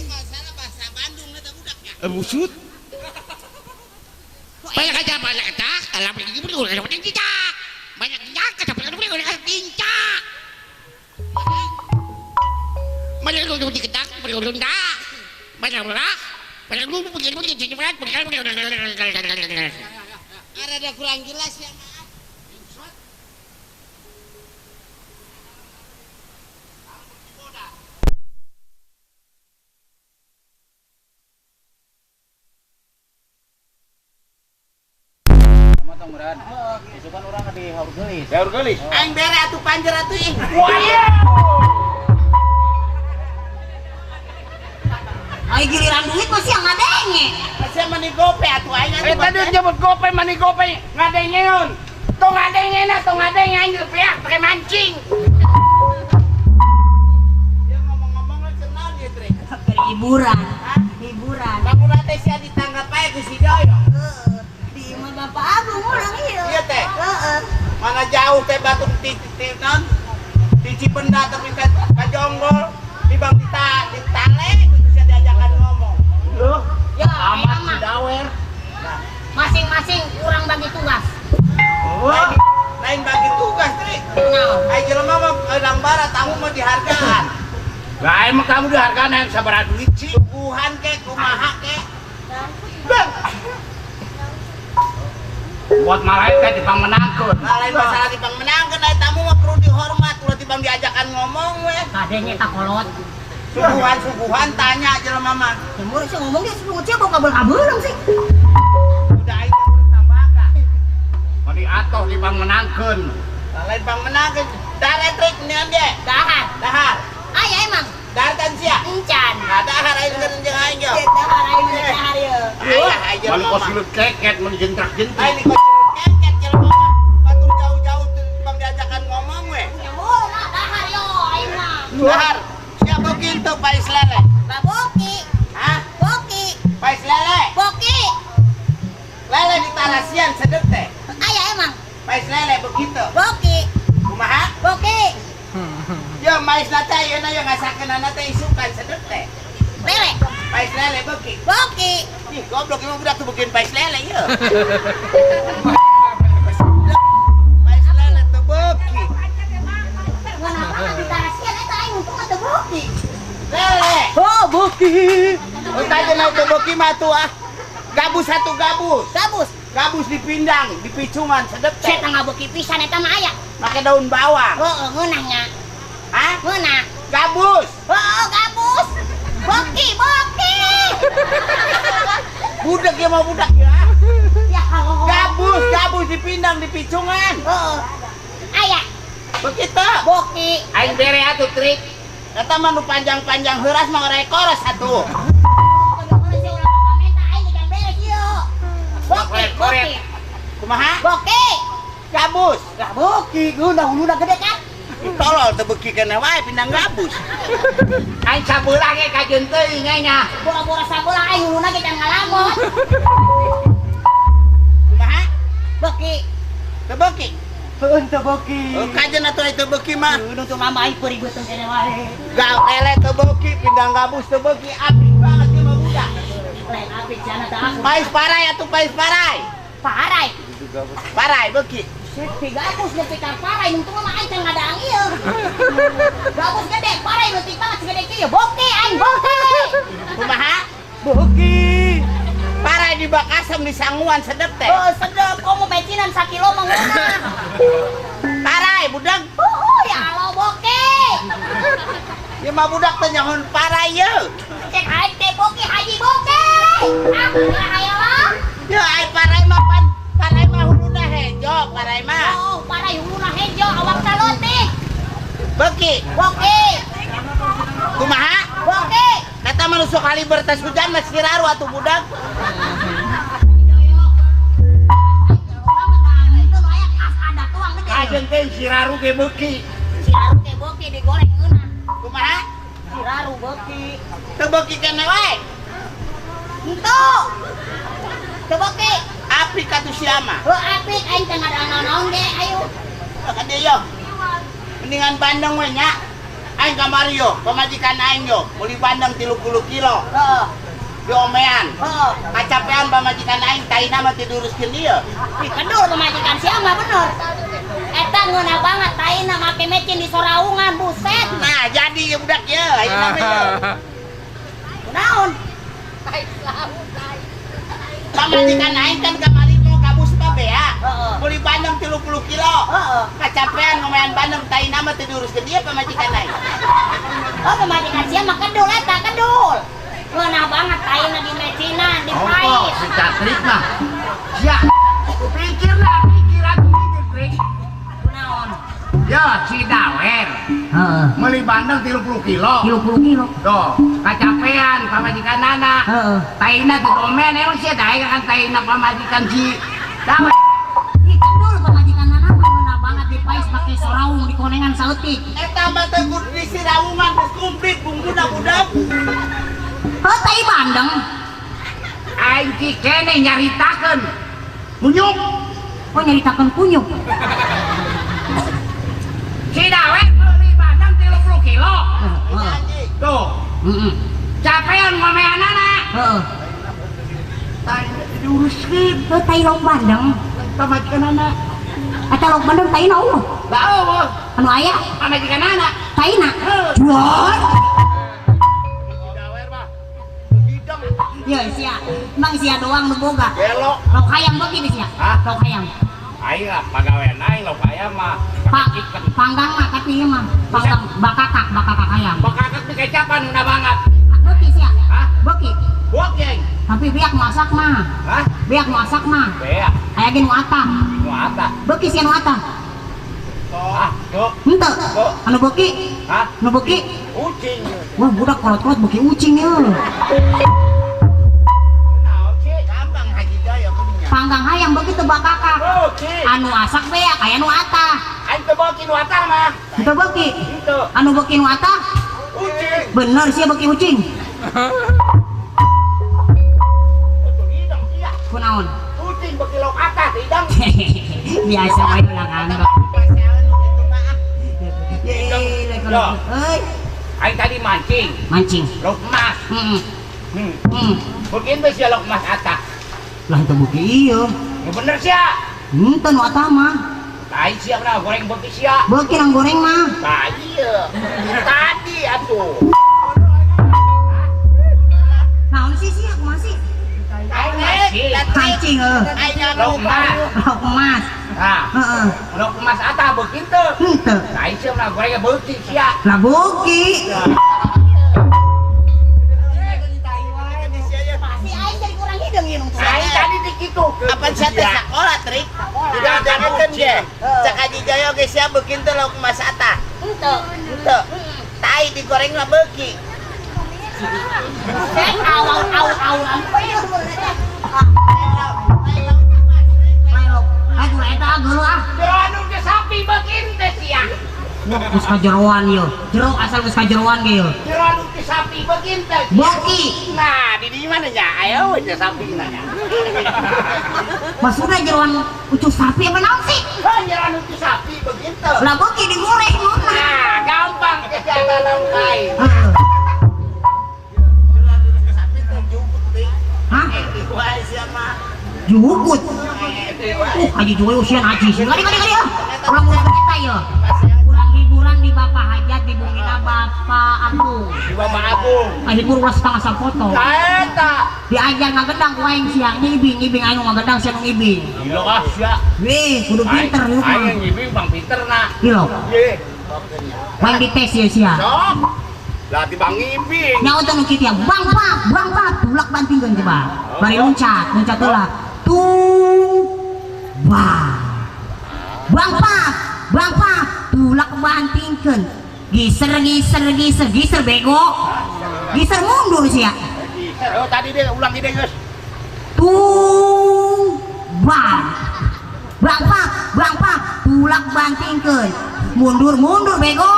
Masalah bahasa Bandung eta budaknya. busut banyak aja banyak cak dalam ini banyak cicak banyak cicak tapi kan boleh cincak banyak lu diketak boleh dak banyak berak banyak lu begini cincak Ada kurang jelas ya. Daur gelis. Aing bere atuh panjer atuh ih. Wah, Ai giliran duit masih yang ngadenge. Masih mani gope atuh aing. Tadi jemput gope mani gope ngadengeun. Tong ngadengena tong ngadenge anjir piak pakai mancing. Dia ngomong-ngomong senang ya, Trik. Hiburan. Hiburan. Kamu rata sih ditanggap aja ke si Doyo. Di imah Bapak Agung orang ieu. Iya teh. Heeh. Mana jauh teh batu di non di Cipenda tapi ka Jonggol di Bang di Tale bisa diajakan ngomong. Loh, Ya, amat emang mah. dawer. Masing-masing kurang bagi tugas. Oh, lain bagi tugas, Tri. Naon? Ai jelema mah kadang barat tamu mah dihargaan. Lah emang kamu dihargaan yang sabar duit sih. Suguhan ke kumaha ke. Bang, Buat malaikat dipamenangkeun. lain masalah dibang menangkeun ai tamu mah perlu dihormat, ulah dibang diajakan ngomong we. Kadenge tak kolot. Suguhan tanya jelema mah. Timur sih ngomong dia suruh ngecek kok kabel-kabeleng sih. Udah ai teh tambahkan. Mani atoh dipamenangkeun. Lain bang menangkeun. Dahar Trik neun ge. Dahar. Dahar. Aya emang. Dahar kan sia. Encan. Nah, dahar aing jeung aing yo. Dahar aing dahar ye. Ayah aja Mani jelema kos mah. silut keket mani jentrak-jentik. Ai kok keket jelema mah. Batu jauh-jauh tuh bang diajakan ngomong we. Nyamur nah dahar yo aing mah. Dahar. Siapa begitu Pais Lele? Baboki. Hah? Boki. Pais Lele. Boki. Lele di Tarasian sedep teh. Aya emang. Pais Lele begitu. Boki. Kumaha? Boki. Yo mais na teh yeuna yo ngasakeunana teh isukan sedep teh. Lele. Pais Lele beuki. Boki. Ih, goblok emang budak tuh bikin Pais Lele ye. Pais Lele tuh beuki. Kenapa di Tarasian eta aing untung teu boki. Lele. Oh, boki. Tadi na tuh beuki mah tuh ah. Gabus satu gabus. Gabus. Gabus dipindang, dipicungan sedep teh. Saya tengah boki pisan eta mah aya. Pakai daun bawang. Heeh, ngeunahnya. Hah? Ngeunah. Gabus. Oh, gabus. Boki, boki. Budak ya mau budak ya. Ya Allah. Gabus dipindang, dipicungan. Heeh. Aya. Begitu. Boki. Aing bere atuh Trik. Eta mah nu panjang-panjang heuras mah rekor satu. Boki, boki. Kumaha? Boki. Gabus. Lah boki, udah gede kan? Tolol teu beuki kana wae pindang gabus. Aing sabeula ge kajeun teuing nya. Bola-bola sabola aing huluna ge can ngalamot. Kumaha? Boki. Teu beuki. Heuh teu boki. Oh, kajeun atuh teu beuki mah. Nu teu mama aing peribeuteun kene wae. Lele teu beuki, pindang gabus teu beuki, apik banget ieu mah budak. Lain apik cenah teh aku. Pais parai atuh pais parai. Parai. Parai beuki. Si gabus nepi ka parai nu teu mah aing can ngadang ieu. Gabus gede, parai leutik banget segede kieu. Boki aing boki. Kumaha? Boki. Parai di Bakasem di Sanguan sedep teh. Oh, sedep komo becinan 1 kilo mah ngeunah. Parai budak. Ya Allah boki. Ieu mah budak teh nyahoon parai ye. Cek aing teh boki haji boki. Aku ya hayalah. Ya ai parai mah huluna hejo, parai mah. Oh, parai huluna hejo awak saleutik. Beuki. Boki. Kumaha? Boki. Kata manusia kaliber tas hujan mah siraru atuh budak. Kajeun teh siraru ge beuki. Siraru teh boki digoreng ngeunah. Kumaha? Siraru boki. Teu beuki keneh wae. Henteu. Teu boki. Api katu sia mah. Heuh apik aing teh ngadaang-naon ge ayo. Ka dieu yo. Mendingan bandeng we nya. Aing kamari yo, pamajikan aing yo, meuli bandeng 30 kilo. Heeh. Diomean. Heeh. Kacapean pamajikan aing taina mah tiduruskeun dieu. Ih, kedul pemajikan sia mah bener. Eta ngeunah banget taina make mecin di soraungan buset. Nah, jadi ya budak ye, ayeuna mah ye. Naon? Pamajikan aing kan kamari mau kabus mah bea. Heeh. Meuli bandeng 30 kilo. Heeh. Kacapean ngomean bandeng taina mah tiduruskeun dieu pamajikan aing. Oh, pemajikan sia mah kedul eta kedul. Ngeunah banget taina di mecinan di pais. Si Catrik mah. Ya. Pikir atuh mikir Trik. Naon? Ya si dawer Heeh. meuli bandeng 30 kilo 30 kilo. tuh kacapean pamajikan anak Heeh. taina tuh domen emang sih daer kan taina pamajikan si dawer Ikan dulu pamajikan anak mana banget dipais pakai soraung di konengan sautik. Eta mah teh kudu disiraungan geus komplit bumbuna budak. Oh, tai bandeng. aing ki kene nyaritakeun munyuk Oh, nyaritakeun kunyuk. si dawer meuli bandeng 30 kilo Heeh. tuh Heeh. capean ngomean anak Heeh. taina diuruskeun Oh, tai log bandeng. pamajikan anak Eta log bandeng tai na eueuh. lah eueuh Anu aya pamajikan anak tai na. Heuh. Jual. Dawer mah hidang Ya sia. Mang sia doang nu boga. belok. Log hayam begini sia. Hah? Log hayam. aing lah pagawean aing lo kaya mah Panggang mah tapi ieu mah. Panggang bakakak hayam. bakakak di kecapan udah banget Beki sia. hah Beki. buat geng Tapi biak masak mah. hah Biak masak mah. bea Aya ge nu atah. mau apa Beki sia nu atah. ah tuh Henteu. Anu beki. hah Nu beki. Ucing. Wah, budak kolot-kolot beki ucing ya. naon sih Gampang Haji Jaya kudunya. Panggang hayam begitu bakakak. oh sih Anu asak beak aya nu atah. aing teu bawa kinu atar mah Itu beki. itu Anu beki nu atah. ucing Bener sih beki ucing. itu hidang iya Kunaon? ucing bekilok atas hidang Biasa wae ulang anggap. Pasaran itu mah. Euy, aing tadi mancing mancing. lok emas begini teh sia lok emas atas Lah itu beki ieu. nu bener sia Henteu nu atah mah. tai sia na goreng beuki sia Beki nang goreng mah. tadi ya tadi atuh Naon sih sia kumaha sih? aing mancing Mancing lok emas Log emas. nah Heeh. lok emas atas begini teh Henteu. tai sia na goreng beuki sia Lah beki. Pasti aing jadi kurang hidung ieu nu. aing tadi di kitu Apa saya teh sakola trik? Jangan kan ge. Cak Haji Jaya ge sia beukin teh lauk emas ata. Henteu. Henteu. Tai digoreng mah beuki. Au. Aduh, eta geuleuh ah. anu ke sapi begini teh sia Geus kajeroan ieu. Jero asal geus kajeroan ge ieu. anu ke sapi begini teh Beki. nah di mana nya ayo we sapi nanya Maksudna jeroan ucuk sapi apa naon sih? anu ke sapi begini teh Lah beki digoreng nona. nah gampang kesehatan kain Sapi teh juput teh. Hah? Wae sia mah. Jukut. Haji Joyo usian haji. Kali ya. Urang kita ya. Kurang hiburan di Bapak Hajat di bungina Bapak Agung. di Bapak Agung Hibur ulah setengah sapoto. eta Diajar ngagedang ku aing siang ngibing anu ngagedang sia nu ngibing. gilo ah sia Weh, kudu pinter ieu mah. aing ngibing bang pinter na Gilo. ye Wae dites ya sia. sok lah ti bang ngibing Nyawa teh nu kitu ya. Bang Pak, tulak bantingkeun coba. Bari loncat heula. Tung. Wah. Bang Pak, tulak bantingkeun. Giser bego. Giser mundur sia. oh tadi dia ulang ide geus Tung. Wah. Bang Pak, tulak bantingkeun. Mundur bego.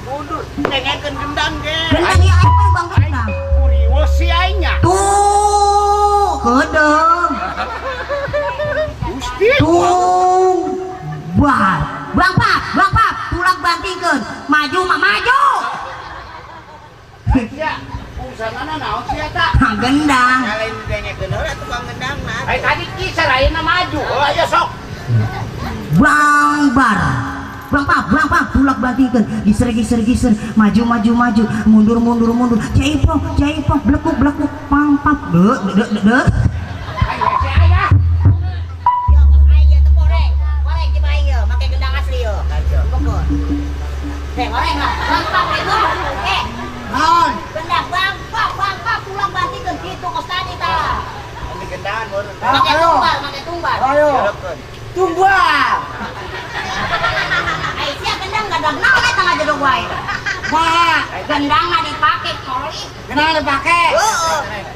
Mundur nengekeun gendang ge. Gendang ya aing mah bang gendang. kurios si aingnya Tuh, kedeng. gusti Tung. Wah. Bang Pak, tulak bantingkeun. Maju. sia usahana naon si eta Gendang. Lain nengekeun heula tukang gendang nah. ai tadi kisah ayeuna maju oh ayo sok Bang Pak, tulak bantingkeun. Giser. Maju. Mundur. Jaipong. Blekuk. Pang. De. ayo si ayah Yo, Mas Aing teu goreng coba aing yo, make gendang asli yo. Pokok. Goreng lah. Bang Pak bego. Naon? Gendang Bang Pak, tulak bantingkeun kitu kos tadi tah. Ini gendangan baru. Make tumbal. Ayo. Tumbal. Wah, gendangna dipake koli. kenapa dipake?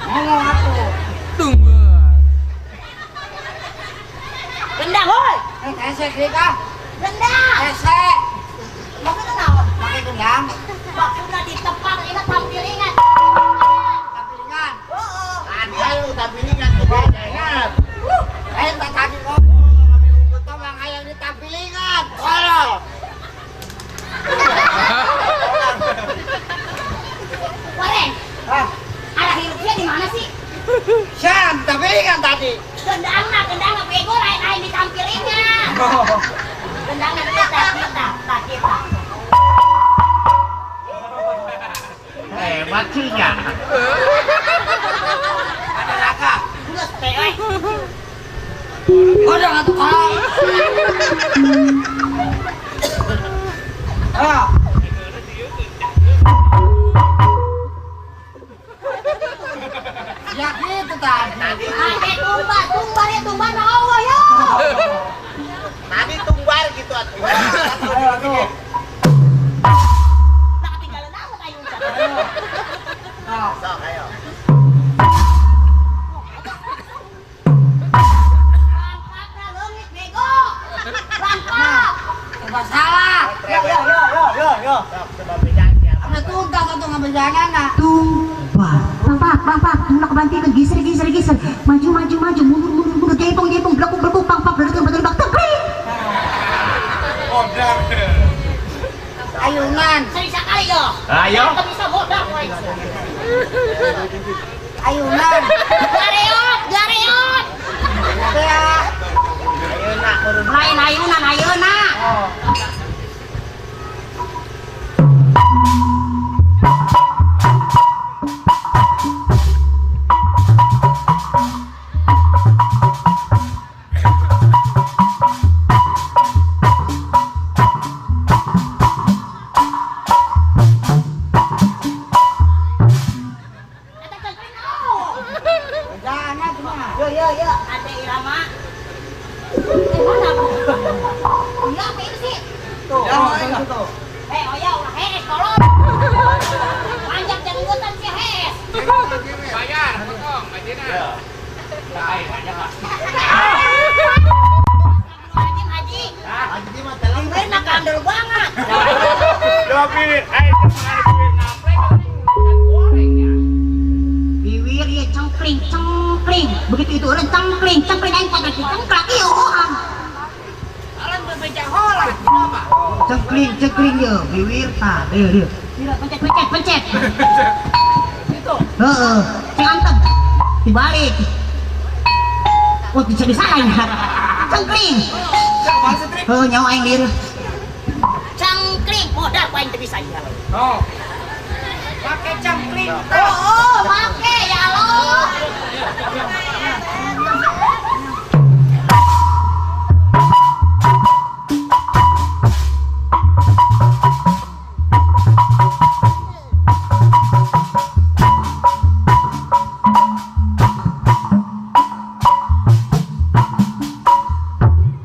Ngomong aku. Gendang hoi. Hese kita. Gendang. Hese. Maksudna naon? Pakai gendang. Maksudna ditepak ina tampilingan. Tampilingan. Heeh. Ayo tampilingan tuh banyak. Tak tadi ngomong. Betul yang kayak di tampilingan. Kalau. Wareng, Ah, arah hirupnya di mana sih? Syam, tampilingan tadi. Gendangna bego lain ditampilinnya. Gendangna kita. Hebat sih ya. Ada raka. Geus teh euy. Udah nggak tukang. Ah. Ya gitu tadi. Ade tumba na Allah ya. Tadi tumbar gitu atuh. Ayo tuh. Tak tinggalan aku kayu. Nah, Sok ayo. Rampakna leungit bego. Rampak. nggak salah. Yo. Sok coba bedain ya. Ada tuntas atau nggak berjalan nak? Bang, tulak banti ke geser, maju, mundur, jepong, belakuk, pang, belakuk, tepri. Ayunan. Sering sekali yo. Ayo. Kita bisa bodak wae. Ayunan. Gareot. Ya. Ayo nak urun. Lain ayunan ayeuna. Oh. Eta cengkring naon? Jangan cuma. Yo. Ade irama. Mana bu? Iya, apa itu sih? Tuh. Tuh. Oya ulah hes tolong. Panjang jenggotan si hes. Bayar, potong, Majina. Haji. Haji mah telang. Ini mah kandel banget. Tapi ayo duit nampre goreng ya. Wiwir ya cengkring. Begitu itu orang cengkring aing pada cengkrak ieu goham. Kalian berbeda hola. Cengkring ya, wiwir tah, deu. Tidak pencet. Itu. Heeh, si antep dibalik. Oh, bisa disalahin. Cengkring. Maksud trik. Nyawa aing dir. Cengkring modal paling teu bisa ieu. Oh. Pakai cangkring. Oh, make ya lo.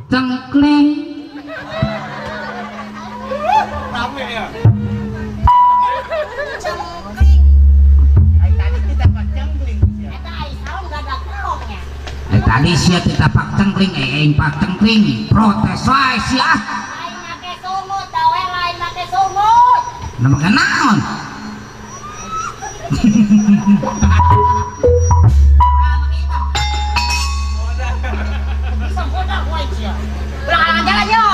Cengkring. Rame ya. Cengkring. Ay tadi kita dapat cengkling. Eta ai saung gak ada kelongnya. Tadi sia kita pak cengkring, pak cengkring. Protes wae sia. Lain make sumut, dawe lain make sumut. Nama kenaon? Bisa bodak wae sia. Ulah jalan yo.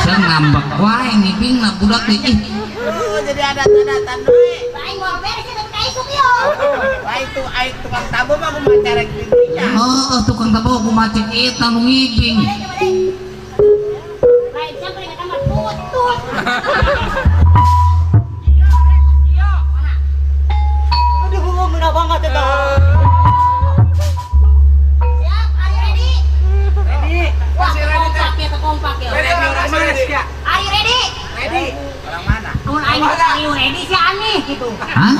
Saya ngambek wae ngipingna budak teh ih. Jadi ada tanda-tanda duit. Lain mau beres itu kaisuk yo. Wah itu air tukang tabu mah aku mau cara gini. Oh, tukang tabawa ku macet eta nu ngiping. Lain cengkring eta mah putut. Aduh, gua menang banget itu. Siap, are you ready? Ready. Wah, kompak ya. Ready orang mana sih ya? Are you ready? Ready. Orang mana? Mun aing are you ready si Ani gitu. Hah?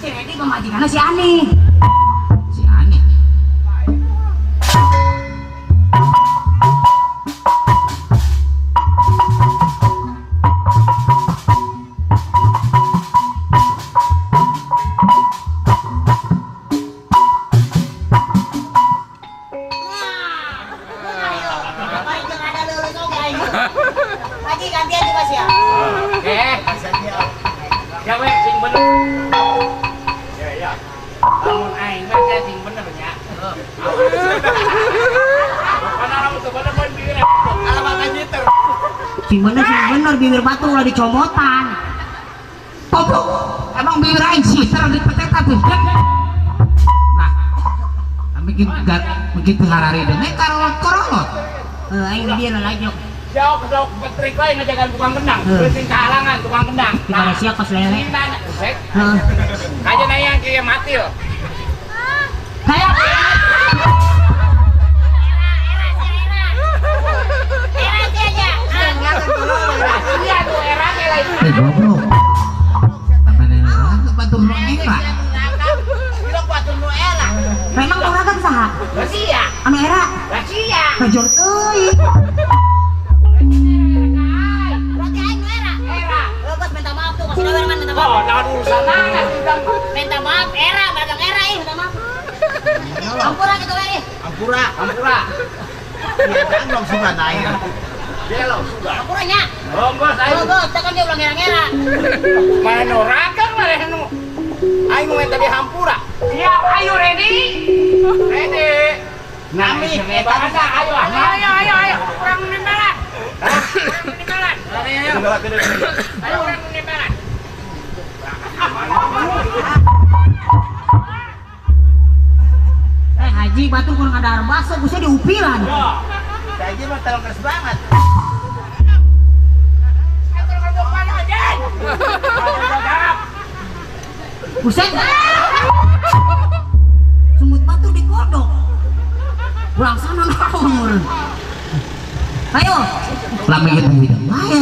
Si ready pemajikanna si Ani. Si Ani. ya. Oke. Ya we sing bener. Ya. Lamun aing mah saya sing bener nya. Kana ramu teu bener poin bibir. Alamat anjiter. Sing bener bibir batu ulah dicomotan. Goblok. Emang bibir aing sister dipetetan tuh. Nah. Begitu harari deui karolot-korolot. Aing di dieu lagi. Jauh petrik lain ngajagan tukang kendang. Beuting kahalangan tukang kendang. Di Malaysia kos lele. Heeh. Kaja nayang kieu matil. Kayak Iya tuh era lain. Goblok. Batur nu era. Bilo batur nu era. memang orang kan saha? Sia. Anu era Sia. kajor teuing. Berarti aing nu era. Era. Lepas minta maaf tuh, kasih nomor minta maaf. Oh, jangan urusan anak. Minta maaf era, bagang era minta maaf. Ampura gitu we. Ampura. Iya, kan belum sudah naik. Dia lo sudah. Ampuranya. Bos ayo. Oh, tekan dia ulang era-era. Mana orakan mana nu. Aing mau tadi hampura. Siap, ayo ready. Ready. Nami, bahasa ayo. Ayo. Kurang nembalan. Nembalan. Ayo. Ayo kurang nembalan. Haji batu kurang ada air baso, bisa diupilan. Haji mah terlalu banget. Buset. Semut batu dikodok. Pulang sana naon. Ayo. Lama gitu hidup. Ayo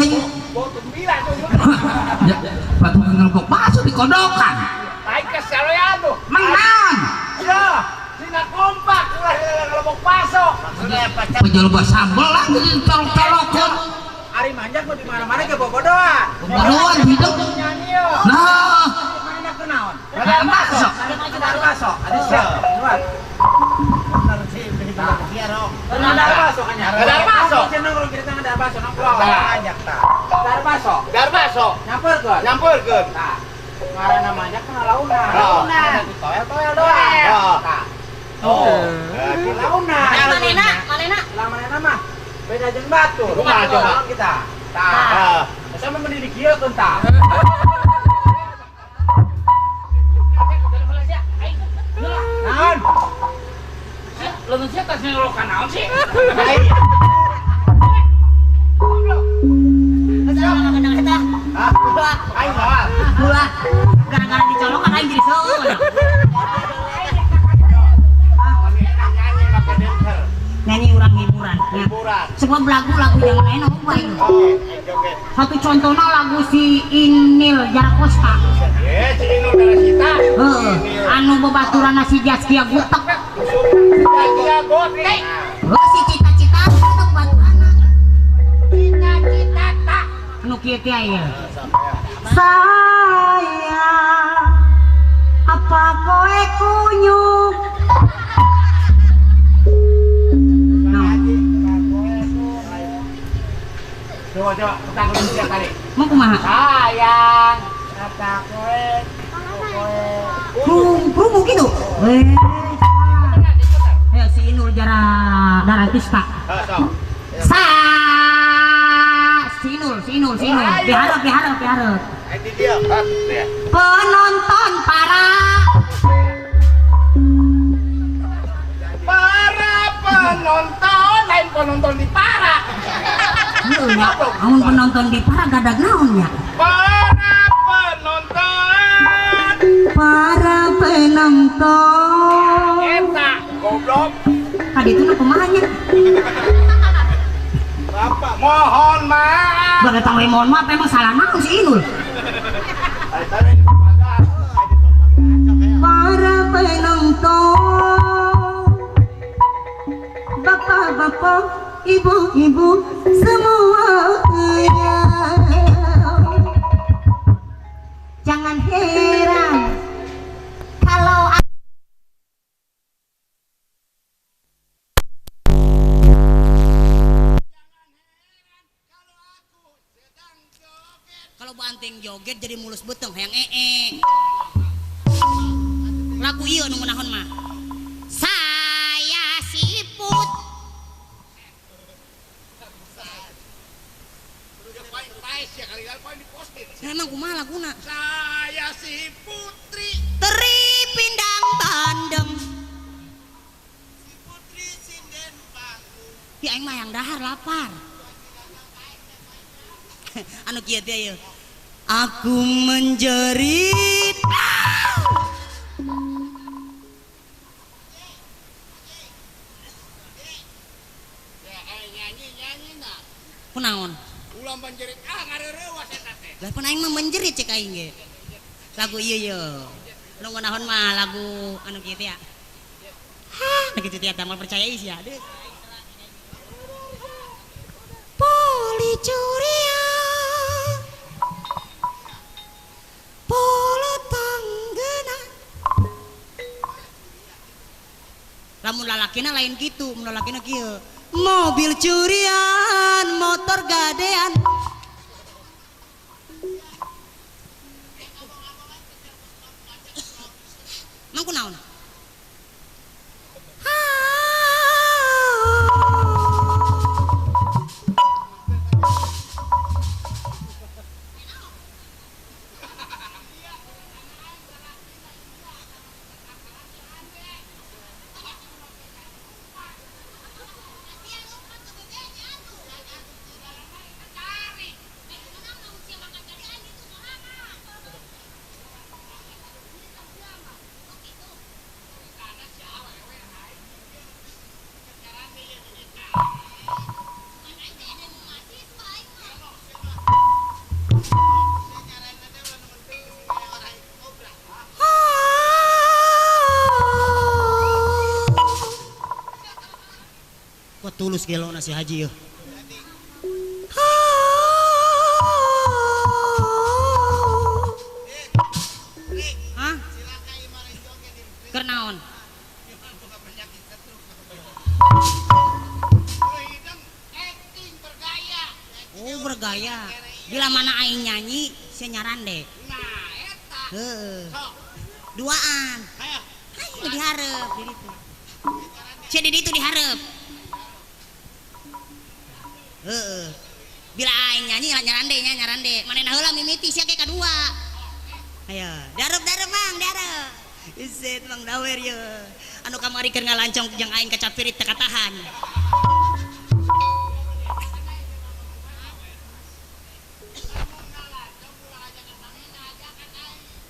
aja. Batu ngelbok baso dikodokan. Aing kesaloyan tuh. Menang. Ya, sina kompak ulah ngelobok paso. Penjual buah sambal lagi colok-colokkan. Ari manjak mah di mana-mana ge bobodoan. Bodohan hidup. Nyanyi yo. Nah. Mana kenaon? Ada masuk. Ada baso. Ada siap. Buat. Benar sih, beli rong. Ada baso kan ya. Ada baso. Cenah kalau kita ada baso nang pulau manjak tah. Ada baso. Ada baso. Nyamperkeun. Tah. Ngaranna manjak kana launa. Launa. Toel-toel doang. Tah. Oh. Di launa. Manena mah beda jeung batur. Kumaha coba kita? Tah. Sama mendidik ieu keun tah. Naon? Leun sia tas ngelok naon sih? Aing bawa. Gula. Gara-gara dicolokan aing jadi seueur. Nyanyi urang hiburan. Sebuah lagu yang enak bae. Satu contohnya lagu si Inil Jarakosta. Si Inul Dalasita. Anu babaturanna si Jaskia Gutek. Jaskia Gutek. Si cita-cita gutek baturanna. Cita-cita tak. Anu kieu teh aya. Sayang, apa kowe kunyuk? Coba petang Indonesia kali. Mau kumaha? Sayang, kata kowe. Krungu gitu. Si Inul Daratista. Si Inul. Diharap. Ini dia. Penonton para penonton lain penonton di para. Amun penonton di para gadag naonnya. Para penonton. Eta goblok. Kadi itu kumahanya. Bapak mohon maaf. Baga tahu mohon maaf emang salah naon si Inul. Para penonton, bapak-bapak, ibu-ibu, semuanya. Jangan heran kalau kalau banting joget jadi mulus beteng hayang lagu iya nu nahon mah saya siput emang kumaha laguna saya si putri teri pindang bandeng si putri sinden panggung ya aing mah yang dahar lapar anu kieu teh yeuh aku menjerit kunaon ulah menjerit ngareureuwas eta teh lah pun aing mah menjerit cek aing ge lagu ieu ye nu nahon mah lagu anu kieu teh ya ha kitu teh tamal percaya is ya deuk poli curia polo tanggena lamun lalakina lain kitu mun lalakina kieu mobil curian motor gadean mang kunaon tulus gelo nasi haji yeuh hah keur naon oh bergaya bila mana aing nyanyi sia nyaran deh heueuh duaan aing dihareup di ditu sia di ditu dihareup bila aing nyanyi nyarande manehna heula mimiti sia ge kadua ayo dareup mang dareup iset mang dawer ye anu kamari keur ngalancong jeung aing kacapirit teu katahan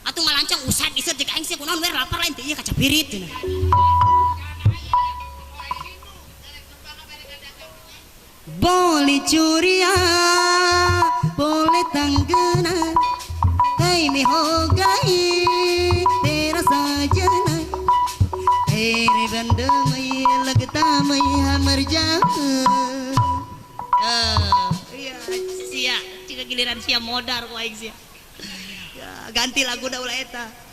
atuh ngalancong usad iseut jeung aing sia kunaon wer lapar lain teh ieu kacapirit cenah boleh curia boleh tanggena kai mi hogai tera sajana tere bandamai lagta mai hamar jah iya sia cika giliran sia modar ku aing sia ganti lagu da ulah eta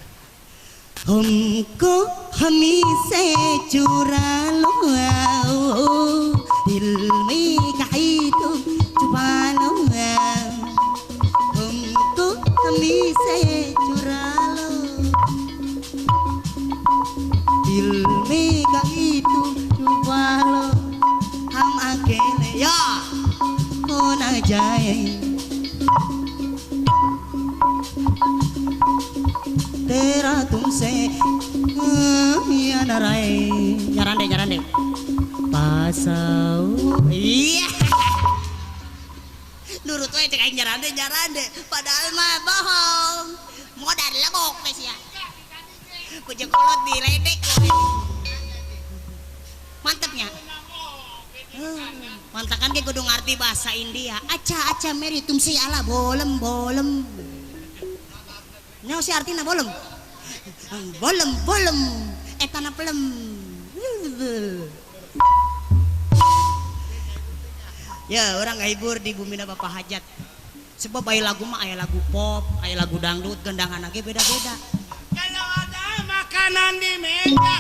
हमको हमी से चुरा लो दिल में कहीं तुम छुपा लो हमको हमी से चुरा लो दिल में कहीं तुम छुपा लो हम अकेले या हो ना जाए तेरा तुमसे ya narai nyarande pasau iya nurut we cek aing nyarande padahal mah bohong modal legok teh sia ku jeung kolot diledek mantepnya mantakan ge kudu ngarti bahasa India aca meri tumsi ala bolem nyaho si artina bolem etana pelem ya orang ngahibur di bumi Bapak Hajat sebab aya lagu mah aya lagu pop aya lagu dangdut gendangan lagi beda-beda kalau ada makanan di meja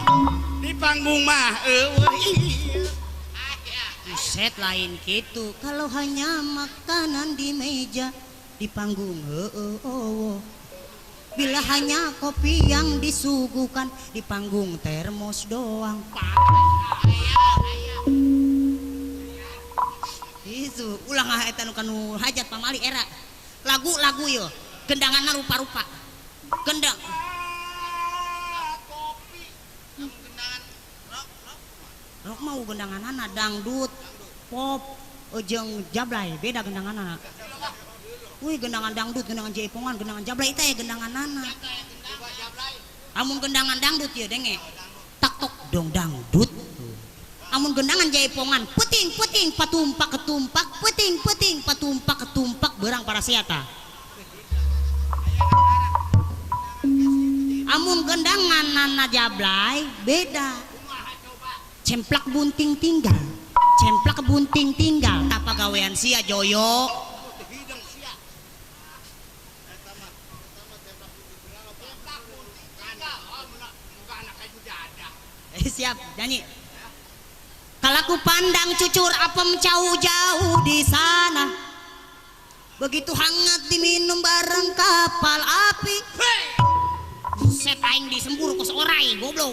di panggung mah set lain gitu kalau hanya makanan di meja di panggung. Bila hanya kopi yang disuguhkan di panggung termos doang. Itu ulang eta nu kanu hajat pamali era. Lagu-lagu yo, gendanganna rupa-rupa. Gendang. Rok mau gendanganna dangdut, pop, jeung jablay beda gendanganna. Wih gendangan dangdut, gendangan jaipongan, gendangan jablay itu ya gendanganna. Amun gendangan dangdut ya denge. Tak tok dong dangdut. Amun gendangan jaipongan, puting puting patumpak ketumpak, puting puting patumpak ketumpak berang para siata. Amun gendangan nana jablay beda. Cemplak bunting tinggal, cemplak bunting tinggal. Tapa gawean sia joyo. Siap nyanyi. Kalau ku pandang cucur apem jauh-jauh di sana, begitu hangat diminum bareng kapal api. Set aing disembur ku seorai goblok.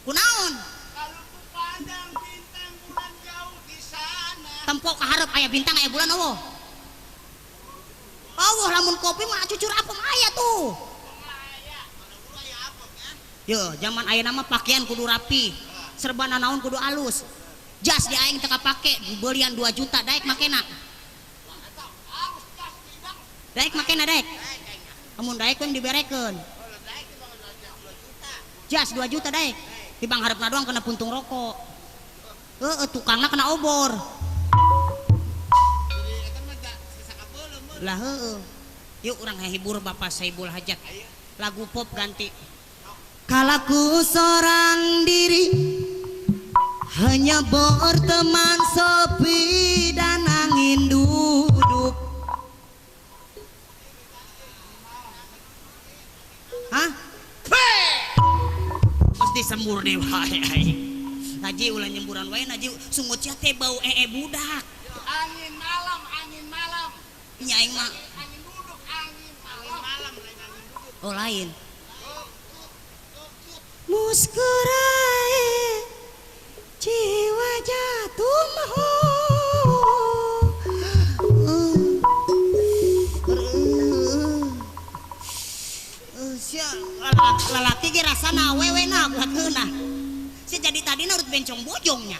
Kunaon? Kalau ku pandang bintang bulan jauh di sana. Tempok kaharep aya bintang aya bulan eueuh. Allah lamun kopi mah cucur apem aya tuh. Yo, zaman ayeuna mah pakaian kudu rapi. Serba nanaon kudu alus. Jas di aing teka pake belian 2 juta daek makena. Daek makena daek. Amun daek kan diberekeun. Jas 2 juta daek. Di bang harapna doang kena puntung rokok. Tukangna kena obor. Lah yuk urang hibur Bapak Saibul Hajat. Lagu pop ganti. Kalaku seorang diri hanya berteman sepi dan angin duduk. Hah? Mesti sembur deh wae. Naji ulah nyemburan wae naji sungut cia teh bau budak. Angin malam. Nya aing mah angin duduk, angin malam. Oh lain. Muskurai jiwa jatuh mahu lalaki ge rasana wewe na buat heuna si jadi tadi urut bencong bojongnya.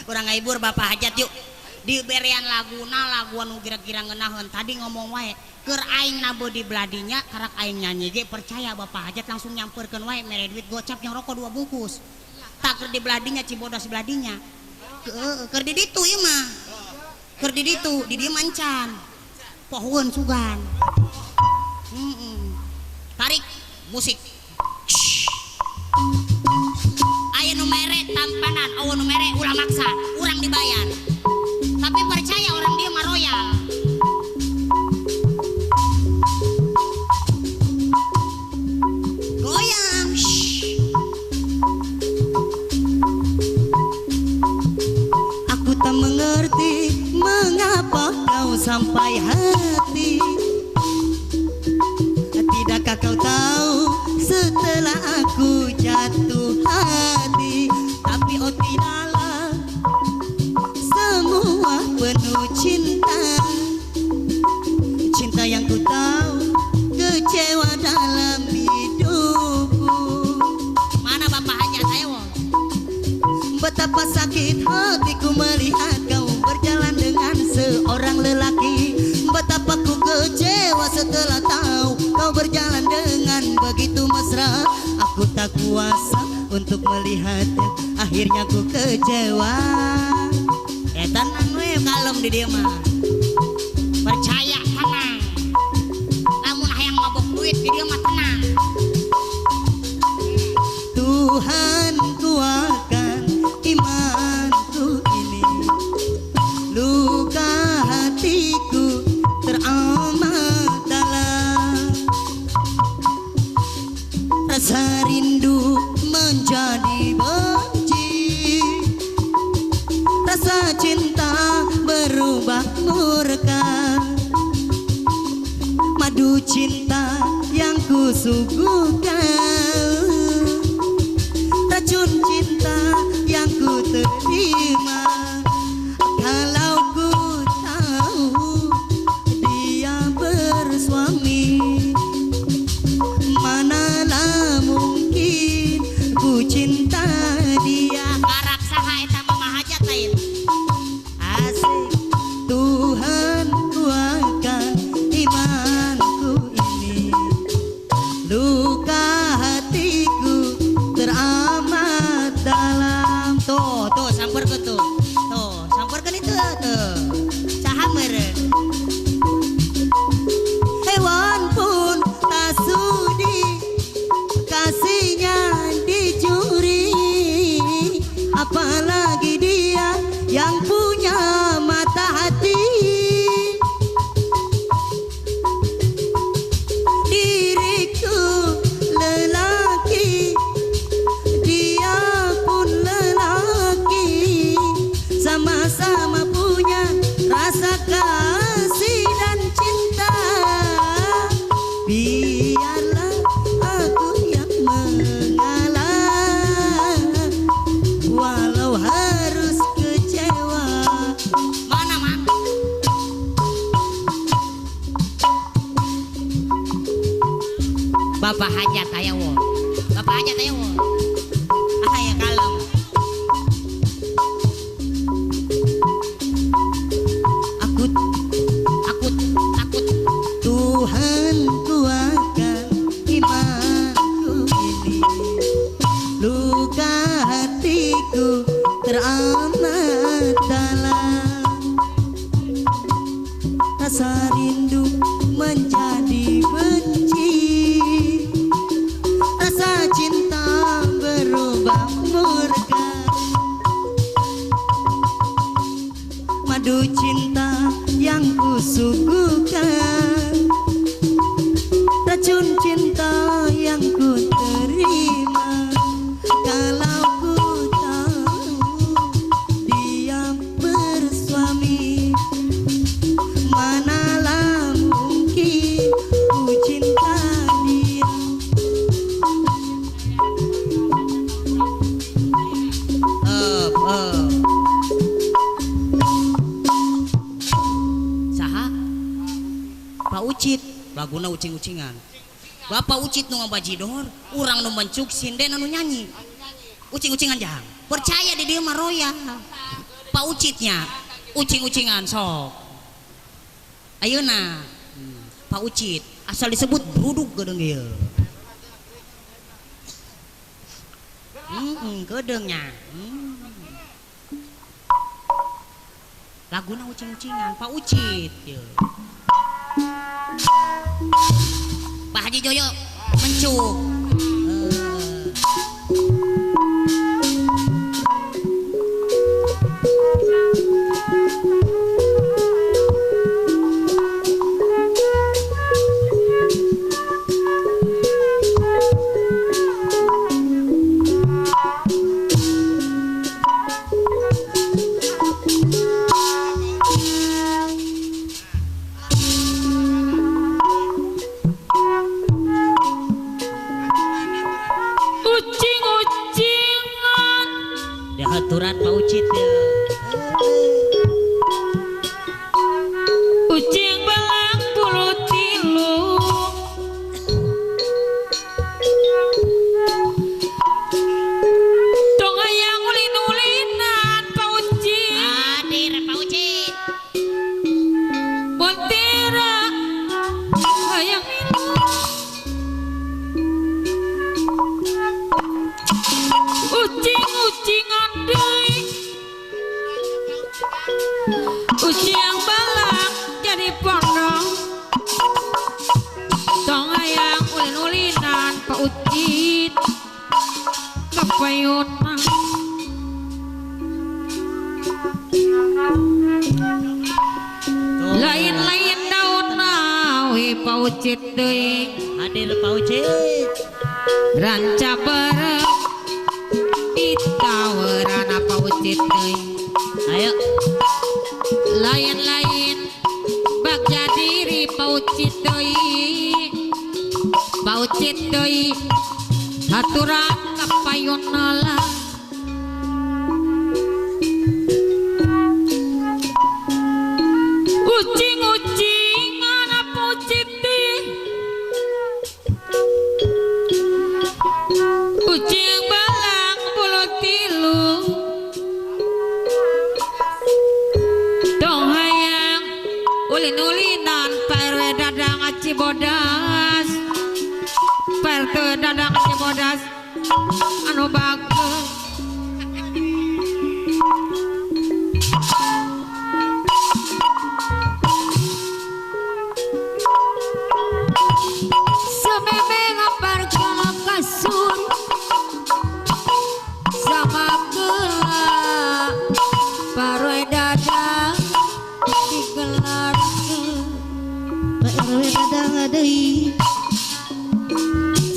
Urang ngahibur Bapak Hajat yuk di berian laguna lagu anu kira-kira ngeunaheun tadi ngomong wae keur aing nabo di beladinya karak aing nyanyi ge percaya Bapak Hajat langsung nyamperkeun wae mere duit gocap yang rokok 2 bungkus tak keur di beladinya Cibodas beladinya keur di ditu ieu mah keur di ditu di dieu mancan pohoeun sugan tarik musik aya nu mere tampanan awe nu mere ulah maksa urang dibayar tapi percaya orang dia mah royal. Goyang. Aku tak mengerti mengapa kau sampai hati. Tidakkah kau tahu setelah aku jatuh hati, tapi oh tidaklah semua penuh cinta yang ku tahu kecewa dalam hidupku. Mana Bapak Hajat ayo? Betapa sakit hatiku melihat kau berjalan dengan seorang lelaki. Betapa ku kecewa setelah tahu kau berjalan dengan begitu mesra. Aku tak kuasa untuk melihatnya, akhirnya ku kecewa. Tenang we kalem di dia mah percaya tenang namun hayang mabok duit di dia mah tenang. Tuhan kuatkan imanku ini, luka hatiku teramat dalam, rasa rindu menjadi benci, rasa cinta berubah murka, madu cinta yang kusuguhkan, racun cinta yang ku terima. Kalau ku tahu dia bersuami, manalah mungkin ku cinta dia. Karak saha eta mama hajat lain. Asik Tuhan kuatkan imanku ini, luka hatiku teramat dalam. Tuh samperkeun tuh. Tuh samperkeun itu tuh. Saha meureun? Hewan pun tak sudi kasihnya dicuri, apalagi dia yang punya mata hati. Diriku lelaki, dia pun lelaki, sama-sama punya rasa kasih dan cinta. Biarlah aku yang mengalah, walau harus kecewa. Mana mah? Bapak hajat aya won. Bapak hajat aya won. Aya kalem. Akut Akut takut. Tuhan kuatkan imanku ini, luka hatiku teramat dalam, rasa rindu menjadi benci, rasa cinta berubah murka, madu cinta yang kusuguhkan, racun cinta yang ku terima. Kalau ku tahu dia bersuami, manalah mungkin ku cinta dia. Saha? Pak Ucit, laguna ucing-ucingan. Bapak Ucit nu ngabajidor, urang nu mencuk sinden anu nyanyi. Ucing-ucingan jang. Percaya di dia mah royal. Pak Ucitnya ucing-ucingan sok. Ayeuna Pak Ucit asal disebut bruduk gedeung ieu. Gedeungnya. Laguna ucing-ucingan Pak Ucit ieu. Pak Haji Joyo mencuk. Haturan Pak Ucit ya. Ucing belang puluh tilu, dong hayang ulin-ulinan Pak Ucing. Hadir Pak Ucit. Montira hayang minum. Ucing-ucingan deui, ucing balak jadi pondok, tong hayang ulin-ulinan Pak Ucit kepayunan. Lain-lain daun nawi Pak Ucit deui. Hadir Pak Ucit. Ranca bareng di taweran Pak Ucit deui. Ayo ucit deui haturan kapayonna ucing-ucing anak pucit ucing balang bulu tilu dong hayang ulin-ulinan PRW dadang Cibodas PRT dadang Cibodas anu bagus sememe ngapar kala kasur sama geula paroy dadang digelarkeun PRW dadang deui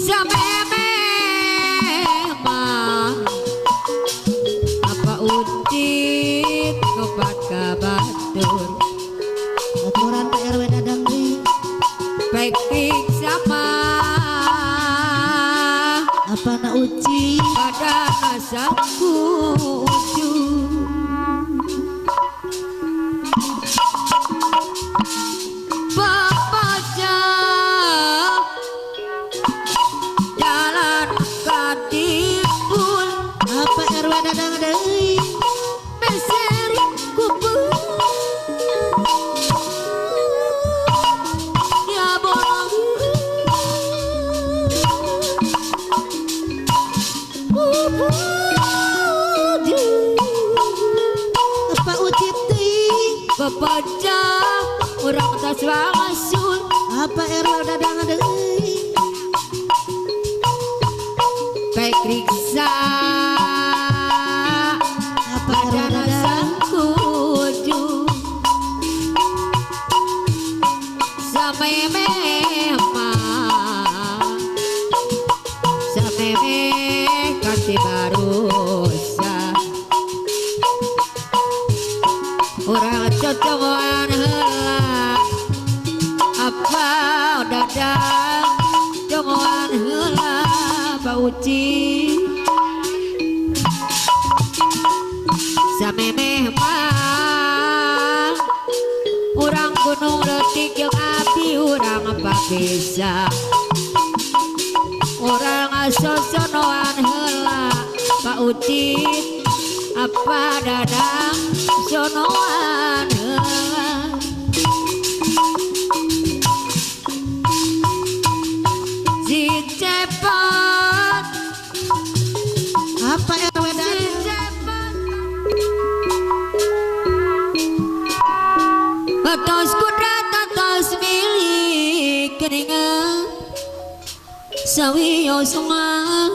sameme mah apa ucit ngobat ka batur aturan PRW dadang deui baik sama apa na uci pada asaku ujung baca jalan kadipul apa RW dadang deui meser kupu ya bolong apa uci deui kebaca orang tas wangasul apa RW dadang deui baik riksa apa RW dadang sangkuju sampai memang sampai kasih barusa orang cocokan heula apa dadang cocokan heula pauci samemeh mah urang gunung leutik jeung abdi urang apa bisa urang asosonoan heula paucit apa dadang sonoan heula si cepot apa RW si dadang cepot atos kudrat atos milik keringat sawiyo sungai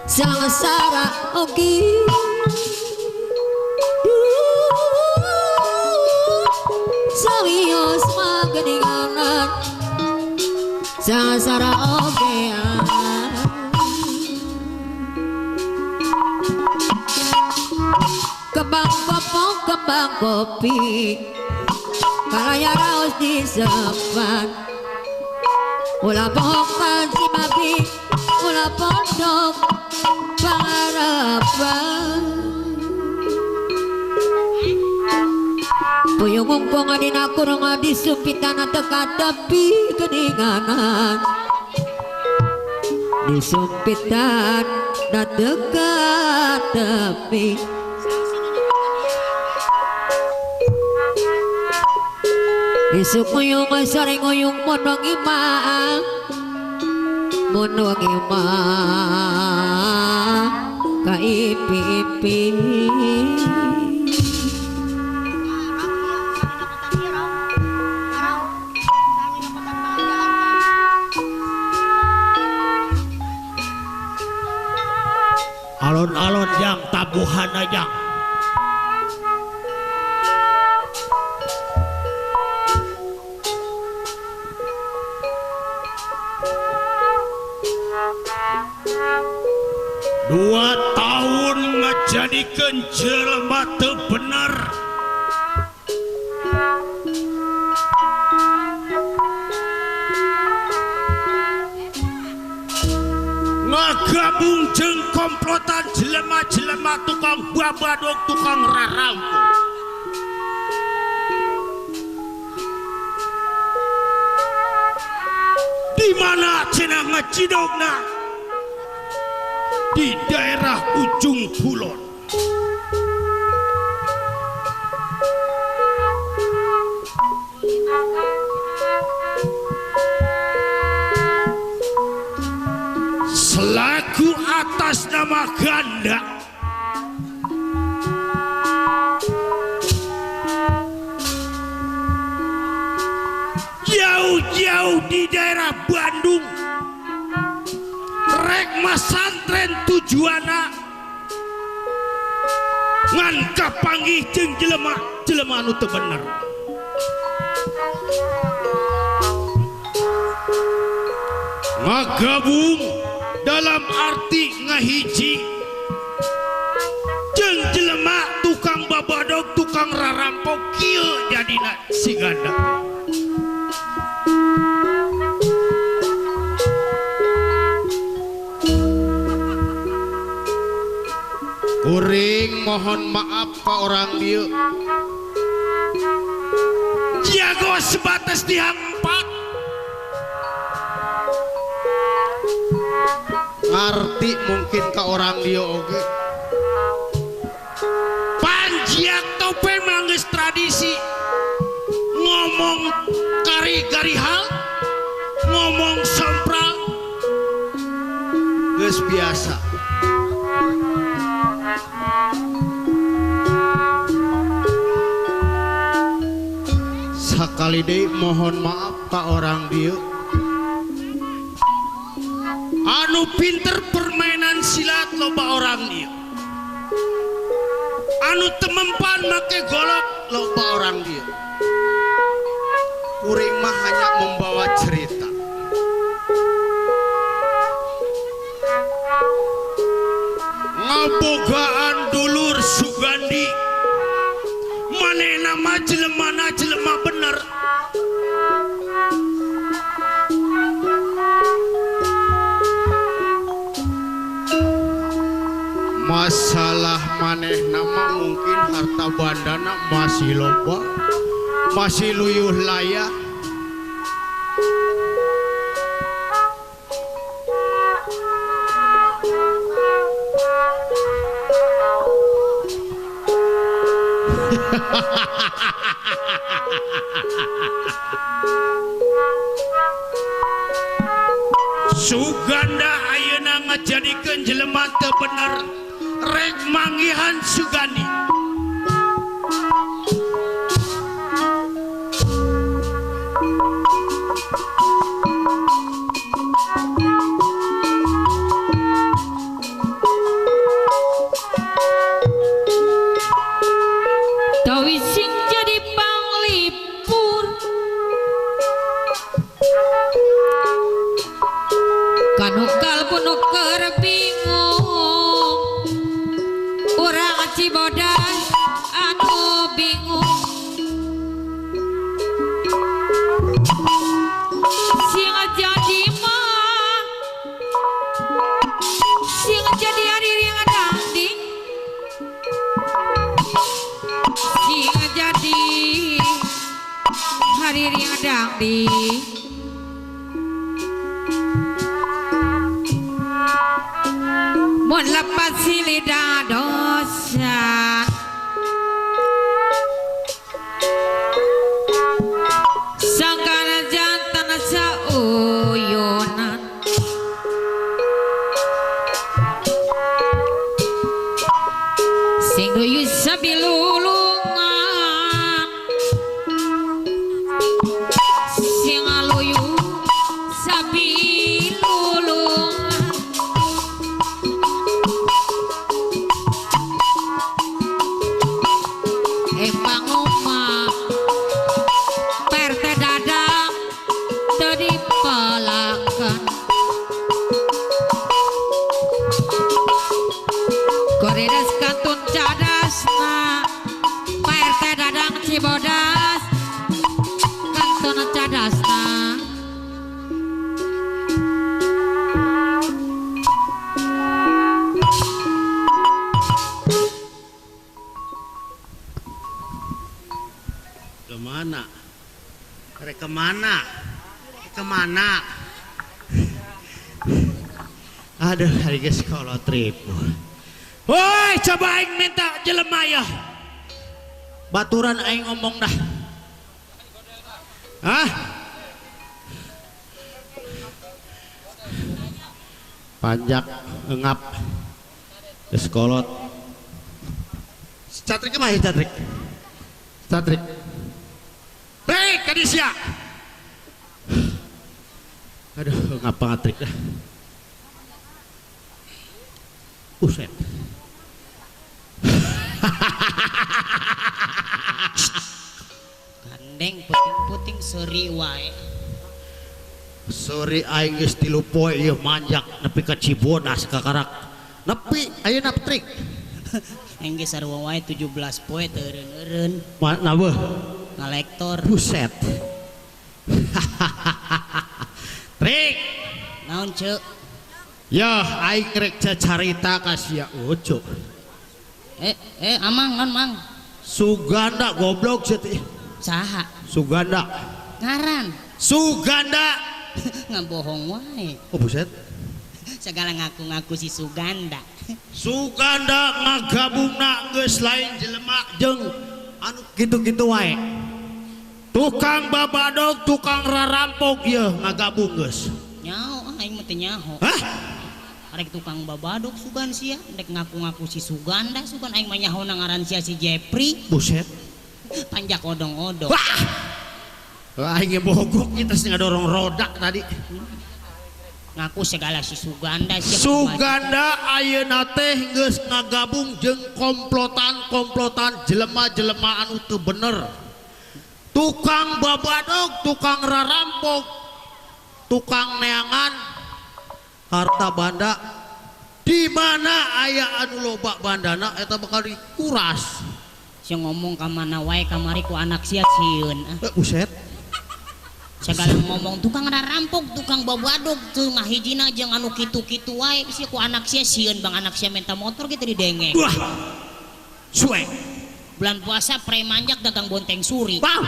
sang sara ogi sawiyo sungai geninganan sang sara ogi kembang kopong kembang kopi kalaya raos disepan ulah pohon si babi ulah pondok pangarapan puyung ngungkung adina kurung disumpitan teka tepi keninganan disumpitan dan teka tepi isuk nguyung sore nguyung mondong imah mondong imah ka ipi-ipi alon-alon yang tabuhan aja dua tahun ngejadikeun jelema teu bener jelema tukang babadog tukang rarampok. Di mana cenah ngacidogna? Di daerah ujung kulon. Selaku atas nama ganda jauh-jauh di daerah Bandung rek masantren tujuana ngan kapanggih jeung jelema anu teu bener. Ngagabung dalam arti ngahiji jeung jelema tukang babadog tukang rarampok kieu jadina si ganda. Kuring mohon maaf ka orang dieu jago sebatas dihampat ngarti mungkin ke orang dia oge panjiak tope manggis tradisi ngomong kari-kari hal ngomong sempral geus biasa. Sakali deui mohon maaf ka orang dia anu pinter permainan silat loba orang dia anu temempan make golok loba orang dia. Kuring mah hanya membawa cerita. Ngabogaan dulur Sugandi manehna mah jelema bener. Masalah maneh nama mungkin harta bandana masih loba masih luyuh layak. Suganda ayeuna ngajadikeun jelema teu bener rek manggihan Sugandi. Tawi sing jadi panglipur kanu kalbu nuker bingung urang Cibodas anu bingung sing jadi mah sing jadi hari ngadangding sing jadi hari ngadangding mun lepas silida dosa sangkana jantan sauyonan sing duyu sabilulungan sing aluyu sabilulungan emang omah perte dadang tadi palakan koredas kantun cadasna perte dadang Cibodas kantun cadasna kemana? Rek kemana? Kemana? Aduh, hari ke sekolah trip. Woi, coba aing minta jelema ya. Baturan aing ngomong dah. Hah? Panjak, ngap, keskolot. Catrik kemana Catrik? Catrik. Hei, Kadisya. Aduh, ngapa ngatrik dah. Buset. Gandeng puting-puting seri wae. Sorry aing geus 3 poe ieu manjak nepi ka Cibodas ka Karak. Nepi ayeuna trik. Aing ge sarua wae 17 poe teu eureun-eureun. Mana beuh? Ngalektor. Buset. Trik. Naon ceuk? Ya, aing rek cacarita ka sia Ucu. Amang non mang. Suganda goblok sia teh. Saha? Suganda. Ngaran. Suganda. Ngabohong wae. Oh buset. Segala ngaku-ngaku si Suganda. Suganda ngagabungna geus lain jelema jeung anu kitu-kitu wae. Tukang babadog, tukang rarampok ieu ngagabung geus. Nyaho aing mah teu nyaho. Hah? Arek tukang babadog sugan sia, rek ngaku-ngaku si Suganda, sugan aing mah nyaho ngaran sia si Jepri. Buset. Panjak odong-odong. Wah, aing bogok kita ngadorong roda tadi. Ngaku segala si Suganda sia. Suganda ayeuna teh geus ngagabung jeung komplotan-komplotan jelema-jelema anu teu bener. Tukang babadog, tukang rarampok, tukang neangan, harta banda. Di mana aya anu loba bandana eta bakal dikuras. Sia ngomong ka mana wae kamari ku anak sia sieun. Buset. Segala ngomong tukang rarampok, tukang babadog, teu ngahijina jeung anu kitu-kitu wae sia ku anak sia sieun bang anak sia minta motor gitu didengeng. Wah. Suwe. Bulan puasa pre manjak dagang bonteng suri. Bang.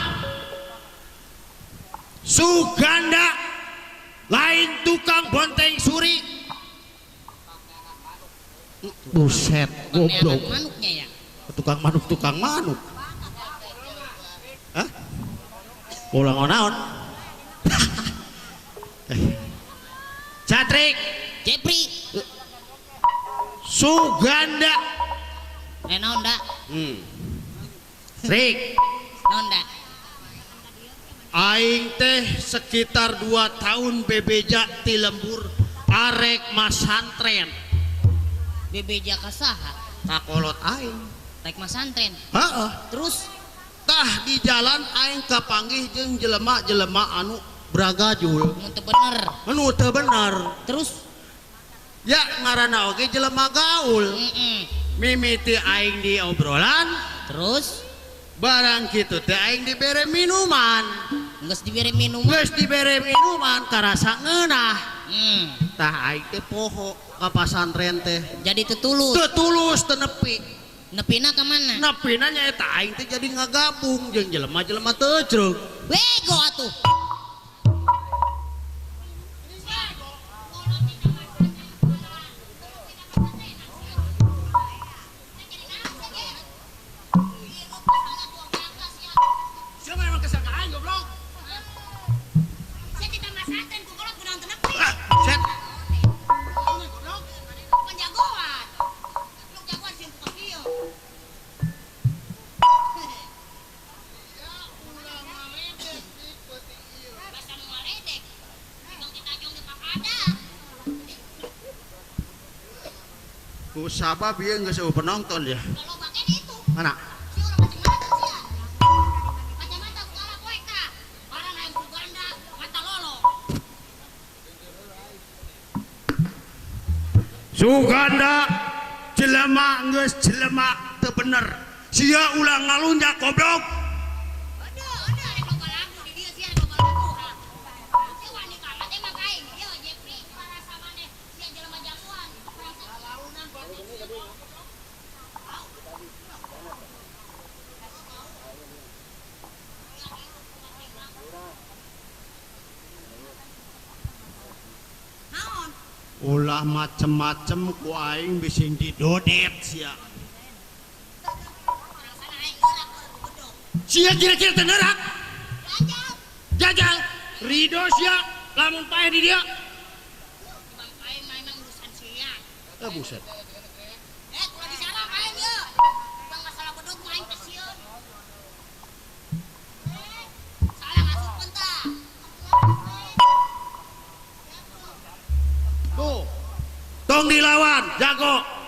Suganda lain tukang bonteng suri. Buset, goblok. Manuknya ya. Tukang manuk. Hah? Ulang naon? Catrik, Jepri. Suganda. Naon da? Trik. Naon da? Aing teh sekitar 2 tahun bebeja ti lembur arek masantren. Bebeja ka saha? Kakolot aing. Rek masantren. Heeh. Terus Tah di jalan aing kapanggih jeung jelema-jelema anu bragajul. mun teu bener. Anu teu bener. Terus Ya ngaranna oge jelema gaul. Mimiti aing di obrolan, Terus barang kitu teh aing dibere minuman. geus dibere minuman. Geus dibere minuman karasa ngeunah. Tah aing teh poho ka pasantren teh. Jadi tetulus. Teu tulus teu nepi. Nepina ka mana? Nepina nyaeta aing teh jadi ngagabung jeung jelema-jelema teu ceug. Bego atuh. Siapa emang kesangka aing goblok? Saya kita masatan ku kolot gunang teu nepi. Set. Penjagoan. Lu jagoan sih tukang kieu. Basa nu ngaledek. Bang kita jong di pakada. Ku sabab ieu geus eueuh penonton ya. Kalau bagian itu, Mana? si urang macam-macam sia. Macam-macam segala poe ka. Barang yang Suganda, mata lolo. Suganda jelema geus jelema teu bener. Sia ulah ngalunjak goblok. Ada rek loba lagu di dieu sia loba lagu. Si wani kalah teh mah kain. Ieu Jepri para samane sia jelema jagoan. ulah macem-macem ku aing bising didodet sia. Sia kira-kira tenerak. Jajal Ridho sia lamun pae di dia. Bang pae memang urusan sia. Buset. Kudu disana pae dia. Bang masalah bedog main ke sieun. Salah masuk pentah. Tuh. Tong dilawan, jago.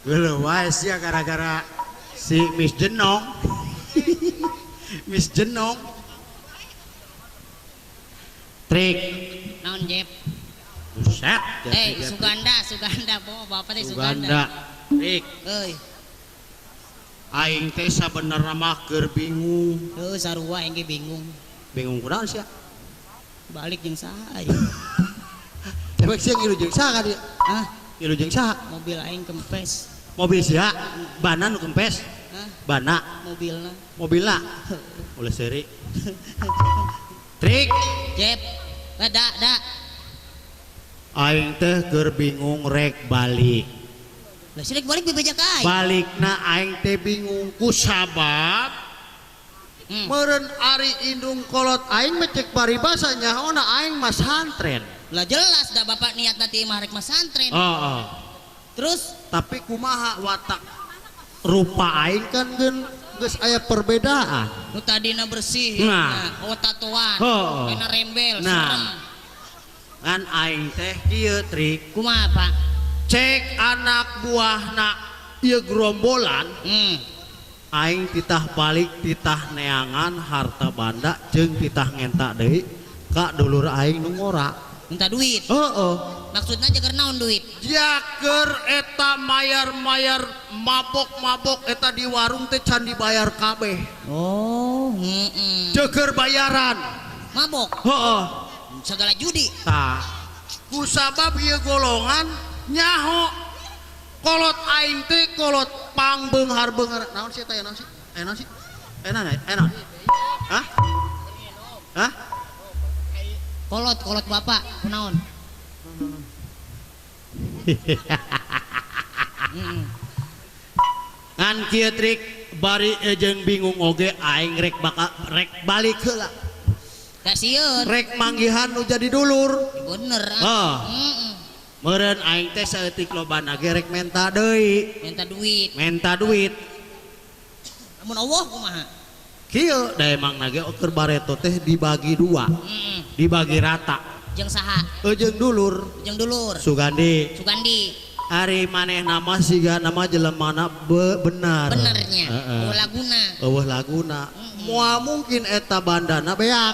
Geuleuh wae sia gara-gara si Miss Jenong. Miss Jenong. Trik. Naon Jep? Buset. Suganda bawa bapak teh Suganda. Trik. Euy. Aing teh sabenerna mah keur bingung. Heuh sarua engge bingung. Bingung kunaon sia? Balik jeung saha aya? Cewek sia ngilu jeung saha ka dieu? Hah? Ngilu jeung saha? Mobil aing kempes. Mobil sia bana nu kempes. Hah? Bana Mobilna. Oleh seri. Trik. Jep. Da. Aing teh keur bingung rek balik. Lah silek balik bebejak aing. Balikna aing teh bingung ku sabab meureun ari indung kolot aing mecek paribasa nyaona aing mas santren. Lah jelas dah bapak niat nanti mah rek mas santren. Oh. Terus Tapi kumaha watak rupa aing kan geus aya perbedaan. nu tadina bersih, Nah. tatoan, Oh. kena rembel, serem. Nah. Kan aing teh kieu trik Kumaha Pak? cek anak buahna ieu gerombolan aing titah balik titah neangan harta banda jeung titah ngenta deui ka dulur aing nu ngora. Minta duit. Heeh. Maksudnya jagar naon duit? Jaker eta mayar-mayar mabok-mabok eta di warung teh can dibayar kabeh. Oh, Ceker bayaran. mabok. Heeh. Segala judi. Tah. Kusabab ieu golongan nyaho kolot aing teh kolot pangbeunghar-beunghar. Naon sih teh naon sih? Naon sih? Naon? Hah? Hah? Kolot bapak, kunaon? Ngan kieu trik bari jeung bingung oge aing rek balik heula. Kasieun. Rek manggihan nu jadi dulur. Bener. Oh. Meureun aing teh saeutik lobana ge rek menta deui. Minta duit. Amun Allah kumaha? Kieu da emang nage keur bareto teh dibagi dua. Dibagi rata. Jeung saha? Jeung dulur. Sugandi. Ari maneh nama siga nama jelemana bener. Benernya. Eueuh laguna. Moal mungkin eta bandana beak.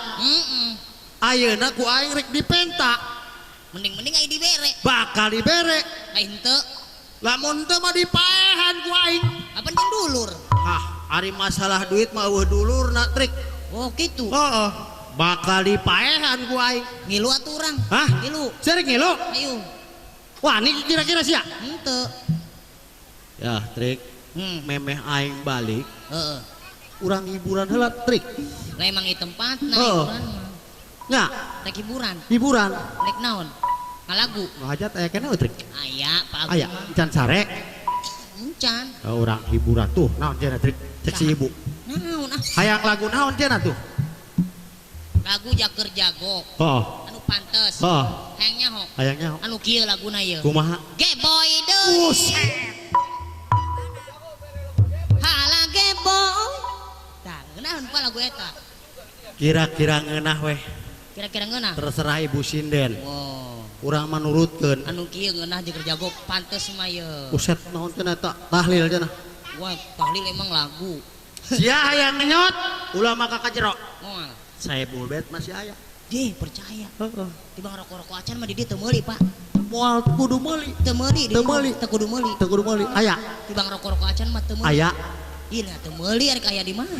Ayeuna ku aing rek dipenta. Mending aya dibere. Bakal dibere. Ai henteu. Lamun teu mah dipaehan ku aing. Apa jeung dulur? Ari masalah duit mah eueuh dulurna trik. Oh kitu. Heeh. bakal dipaehan ku aing. Ngilu atuh urang. Hah? Ngilu. Sering ngilu. Ayo. Wah, ini kira-kira sia. Henteu. Ya, trik. Memeh aing balik. Heeh. Urang hiburan heula trik. Lah emang ieu tempatna Oh. hiburan mah. Nya, Rek hiburan. hiburan. Rek naon? Ngalagu. Ngajat aya keneh trik. Aya Pak Agus Aya mah. can sare. Encan. Urang hiburan tuh. Naon cenah trik? Cek si ibu. Naon ah? Hayang lagu naon cenah tuh? Lagu Jaker Jagok. Heeh. Anu pantes. Heeh. Hayangnya ho. Hayangnya Anu kieu laguna ieu. kumaha? Ge boy deui. Hala ge boy. Tah, ngeunaheun pa lagu eta. Kira-kira ngeunah weh. Kira-kira ngeunah. Terserah Ibu Sinden. Wow. Urang manurutkeun. Anu kieu ngeunah Jaker Jagok pantes mah ieu. Buset naon cenah eta? Tahlil cenah. Wah, tahlil emang lagu. Sia hayang nyot, ulah maka kajero. Moal. Saya bulbet masih aya. Jih, percaya. Heeh. Tibang rokok-rokok acan mah di dieu teu meuli, Pak. Moal kudu meuli. Teu meuli di Teu dieu mah. meuli. Teu kudu meuli. Teu kudu meuli. Aya. Tibang rokok-rokok acan mah teu meuli. Aya. Ieu nya teu meuli arek aya di mana?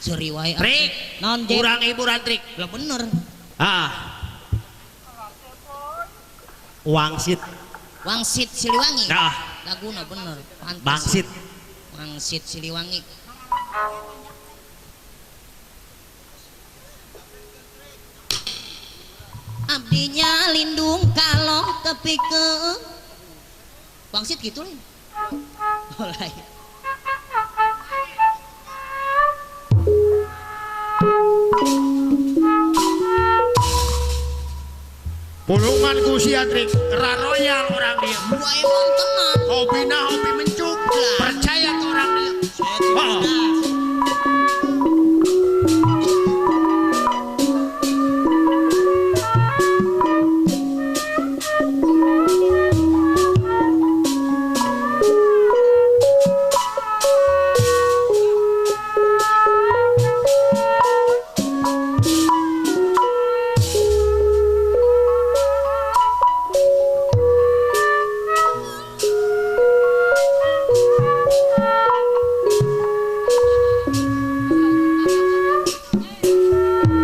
Seri wae. Trik. Naon je? Urang hiburan trik. Lah bener. Ah. Wangsit. Wangsit Siliwangi. Nah, Laguna bener. Pantes. bangsit. Wangsit Siliwangi. Abdinya lindung kalong tepi ke Wangsit gitu lain. Mulai. Pulungan ku sia trik. Raroyal orang dia. Gua emang tenang. Hobina hobi mencuk. Percaya ke orang dia. Oh.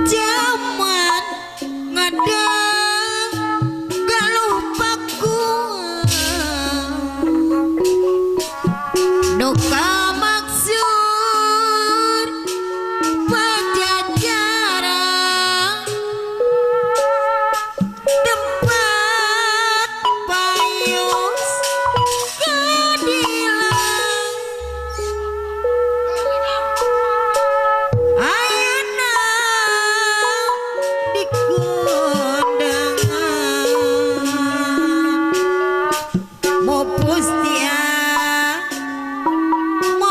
Zaman ngadang galuh pakuan duka maksud pajajaran tempat payus keadilan ayeuna di kondangan mau pustia mau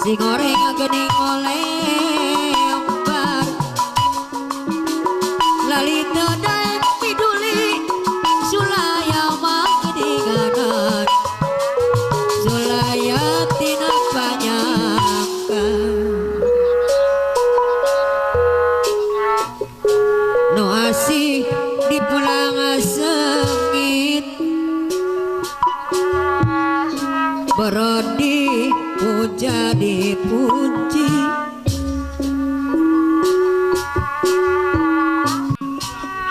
si goreng gening olempar lalita daek piduli sulaya mangedinganan sulaya tina panyangka no asih di pulang sengit berodi puja dipuji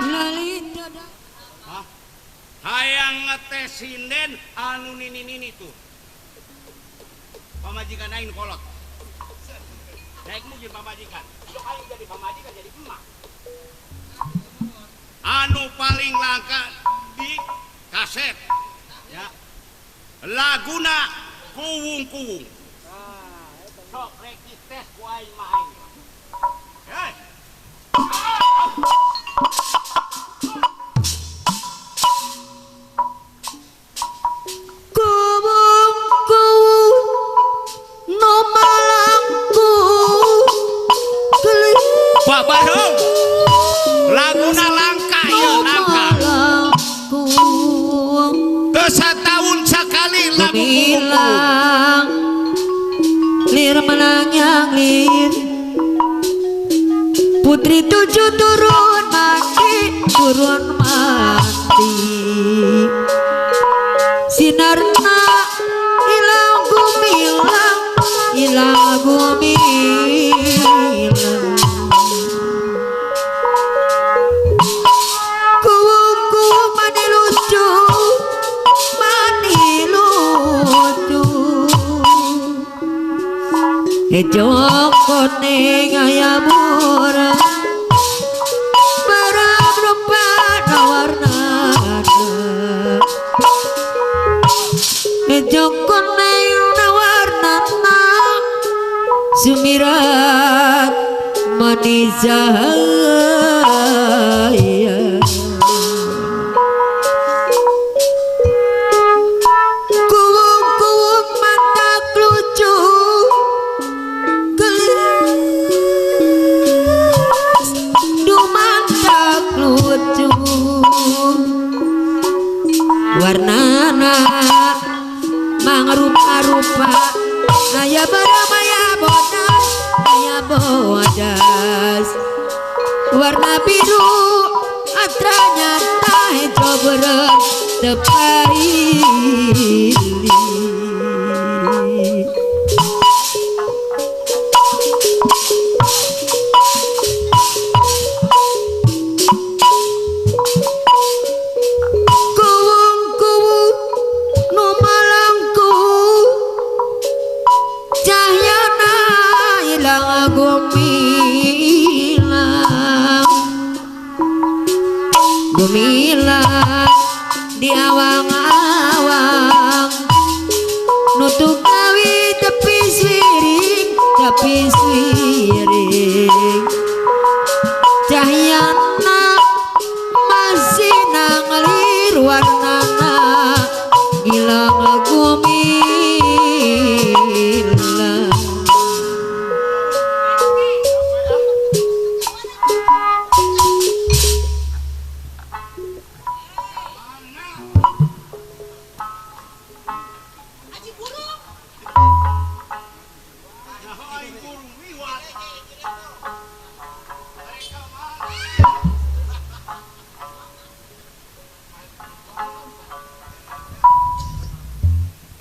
lalita hayang ngetes sinden anu nini tuh pamajikan aing kolot daek mungkin pamajikan yuk aing jadi pamajikan jadi emak anu paling langka di kaset ya laguna kuwung-kuwung sok rek dites ku aing mah aing hei kuwung-kuwung no malangku keling Pak Barung laguna langka ya langka kuwung setahun sekali lagu kuwung-kuwung bilang lir menanyang lir putri tujuh turun mati sinarna ilang gumilang kuwung-kuwung mani lucu Ejok ning ayamura barang rupa warnana Ejok ning warnana sumirat manis cahaya kuwung-kuwung mata lucu lucu warnana mangrupa-rupa aya baramaya bodas aya bodas warna biru atranya tah hejo beureum teu paili gumilang di awang-awang nutup kawi tepi swiring cahyana masih nangalir warnana gilang gumilang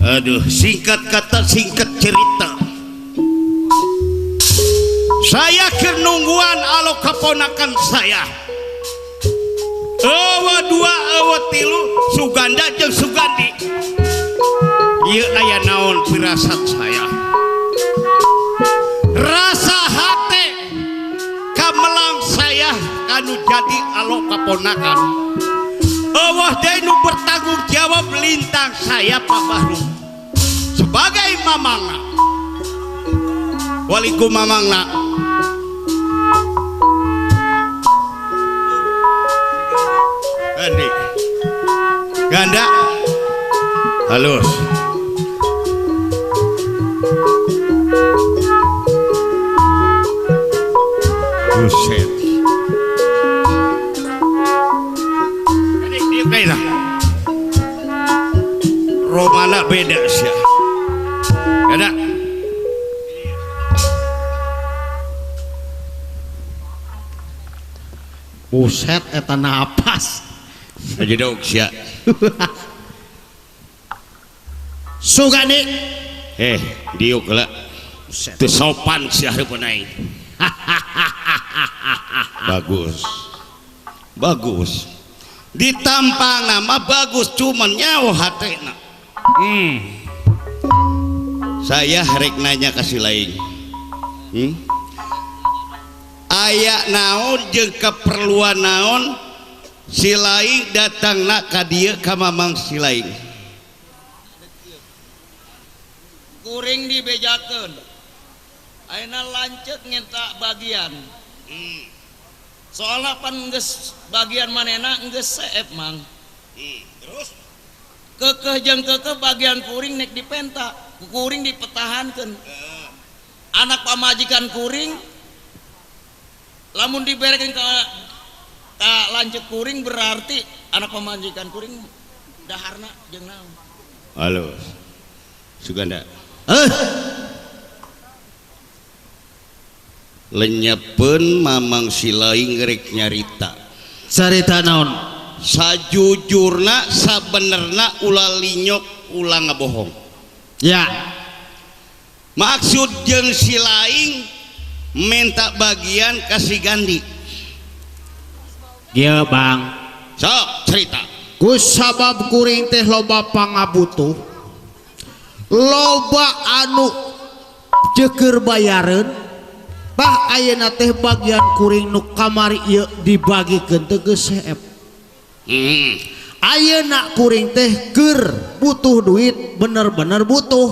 aduh singkat kata singkat cerita saya kenungguan alo keponakan saya ewa dua ewa tilu Suganda jeung Sugandi ieu aya naon firasat saya rasa hate kamelang saya kanu jadi alo keponakan eueuh deui nu bertanggung jawab lintang saya Pak Bahru sebagai mamangna waliku mamangna Gandi ganda halus buset eta napas aja dong sia Sugandi diuk lah teu sopan si hareupeun aing bagus ditampang nama bagus cuman nyawa hatena saya rek nanya kasih lain aya naon jeung keperluan naon si lain datangna ka dieu ka mamang si lain kuring dibejakeun ayeuna lanceuk nginta bagian soalnya pan geus bagian manehna geus seep mang terus kekeh jeung kekeh bagian kuring nek dipenta kuring dipetahankeun anak pamajikan kuring lamun diberekeun ka lanceuk kuring berarti anak pamajikan kuring daharna jeung naon halo Suganda lenyepen mamang silaing rek nyarita carita naon sajujurna sabenerna ulah linyok ulah ngabohong ya maksud jeung silaing minta bagian kasih gandi Iya bang sok cerita ku sabab kuring teh loba pangabutuh loba anu jeker bayareun bah ayeuna teh bagian kuring nu kamari ieu dibagikeun teu geus seep ayeuna kuring teh keur butuh duit bener-bener butuh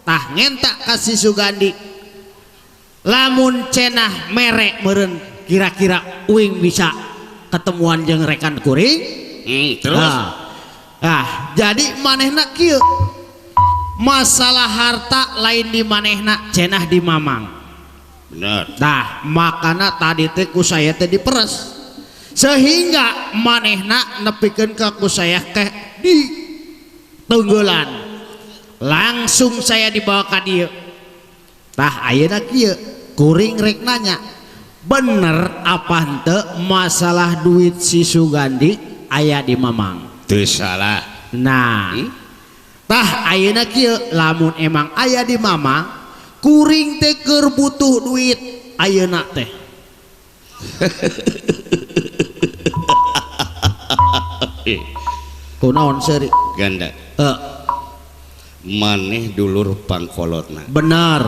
tah ngentak kasih Sugandi lamun cenah mere meureun kira-kira uing bisa ketemuan jeung rekan kuring terus jadi manehna kieu masalah harta lain di manehna cenah di mamang benar nah makana tadi teh ku saya teh diperes sehingga manehna nepikeun ka ku saya teh di tunggulan langsung saya dibawa ka dieu tah ayeuna kieu kuring rek nanya bener apa henteu masalah duit si Sugandi aya di mamang teu salah nah tah ayeuna kieu lamun emang aya di mamang kuring teh keur butuh duit ayeuna teh kunaon seuri ganda maneh dulur pangkolotna benar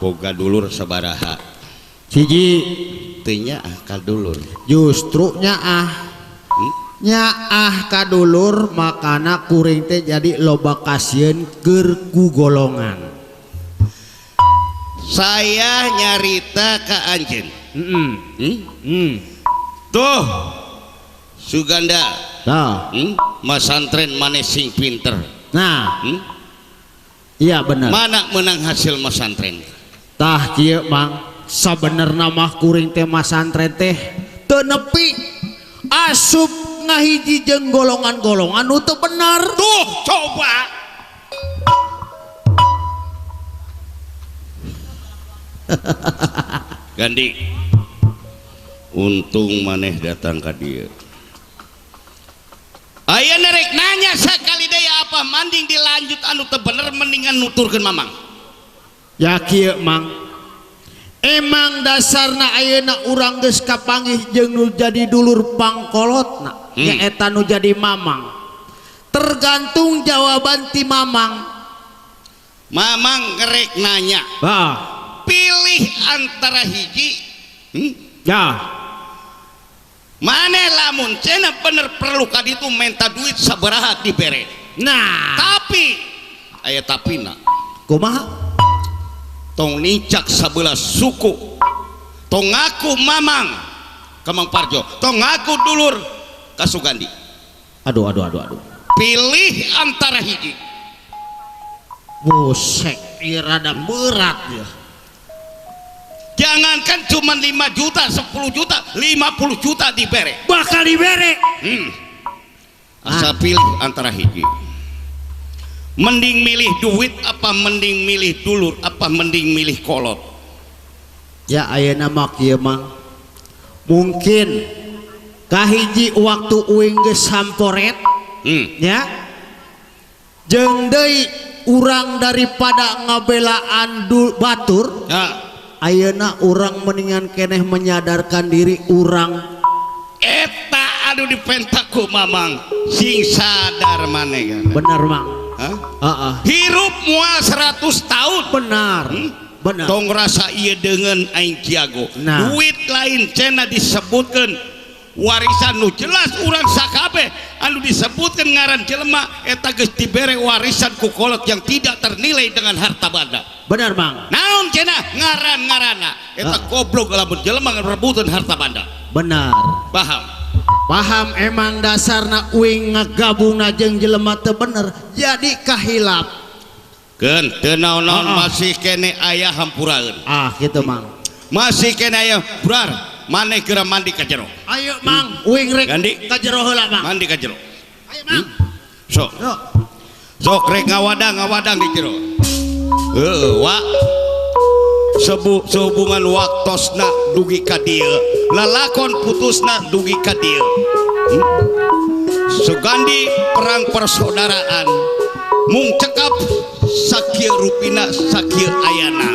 boga dulur sabaraha hiji teu nyaah ka dulur justru nyaah kadulur makana kuring teh jadi loba kasieun keur ku golongan saya nyarita ka anjeun tuh Suganda nah masantren maneh sing pinter nah iya bener mana menang hasil masantren tah kieu mang sabenerna mah kuring teh masantren teh teu nepi asup ngahiji jeung golongan-golongan nu teu bener tuh coba Gandi untung maneh datang ka dieu aya nerek nanya sakali deui apa manding dilanjut anu teu bener mendingan nuturkeun mamang ya kieu mang emang dasarna ayeuna urang geus kapanggih jeung nu jadi dulur pangkolotna nyaeta nu jadi mamang tergantung jawaban ti mamang ngerek nanya pilih antara hiji ya maneh lamun cenah bener perlu ka ditu minta duit sabaraha dibere nah tapi aya tapina kumaha tong nicak sabelah suku tong ngaku mamang ka Mang Parjo tong ngaku dulur ka Sugandi aduh pilih antara hiji busek ieu rada berat ya jangankan cuma 5 juta 10 juta 50 juta dibere bakal dibere asa pilih antara hiji mending milih duit apa mending milih dulur apa mending milih kolot ya ayeuna mah kieu mang mungkin kahiji waktu uing geus samporet ya jeung deui urang daripada ngabelaan batur ayeuna urang mendingan keneh menyadarkan diri urang eta anu dipentaku mamang sing sadar maneh kan bener mang hirup moal 100 tahun benar benar tong rasa ieu dengan aing kiago duit lain cenah disebutkeun warisan nu jelas urang sakabeh anu disebutkeun ngaran jelema eta geus dibere warisan ku kolot yang tidak ternilai dengan harta banda benar mang naon cenah ngaran-ngaranna eta goblok lamun jelema ngarebuteun harta banda benar paham emang dasarna uing ngagabungna jeung jelema teu bener jadi kahilap keun teu naon-naon masih kene aya hampuraeun gitu mang masih kene aya burar maneh geura mandi ka jero ayo mang uing rek ka jero heula mang mandi ka jero ayo mang sok rek ngawadang di jero wa sehubungan waktosna dugi ka dieu lalakon putusna dugi ka dieu sugandi perang persaudaraan mung cekap sakieu rupina sakieu ayana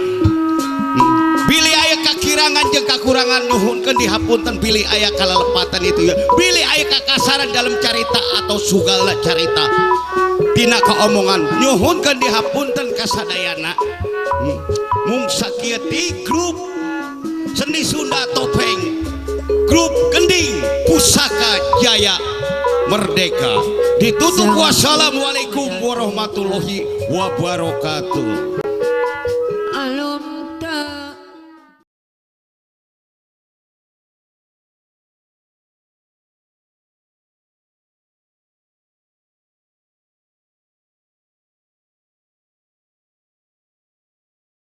bilih aya kakirangan jeung kakurangan nuhunkeun dihapunten bilih aya kalelepatan itu ya bilih aya kakasaran dalam carita atau sugalna carita tina kaomongan nyuhunkeun dihapunten kasadayana mung sakieu ti grup seni Sunda Topeng grup Gending Pusaka Jaya Merdeka ditutup. Wassalamualaikum warahmatullahi wabarakatuh.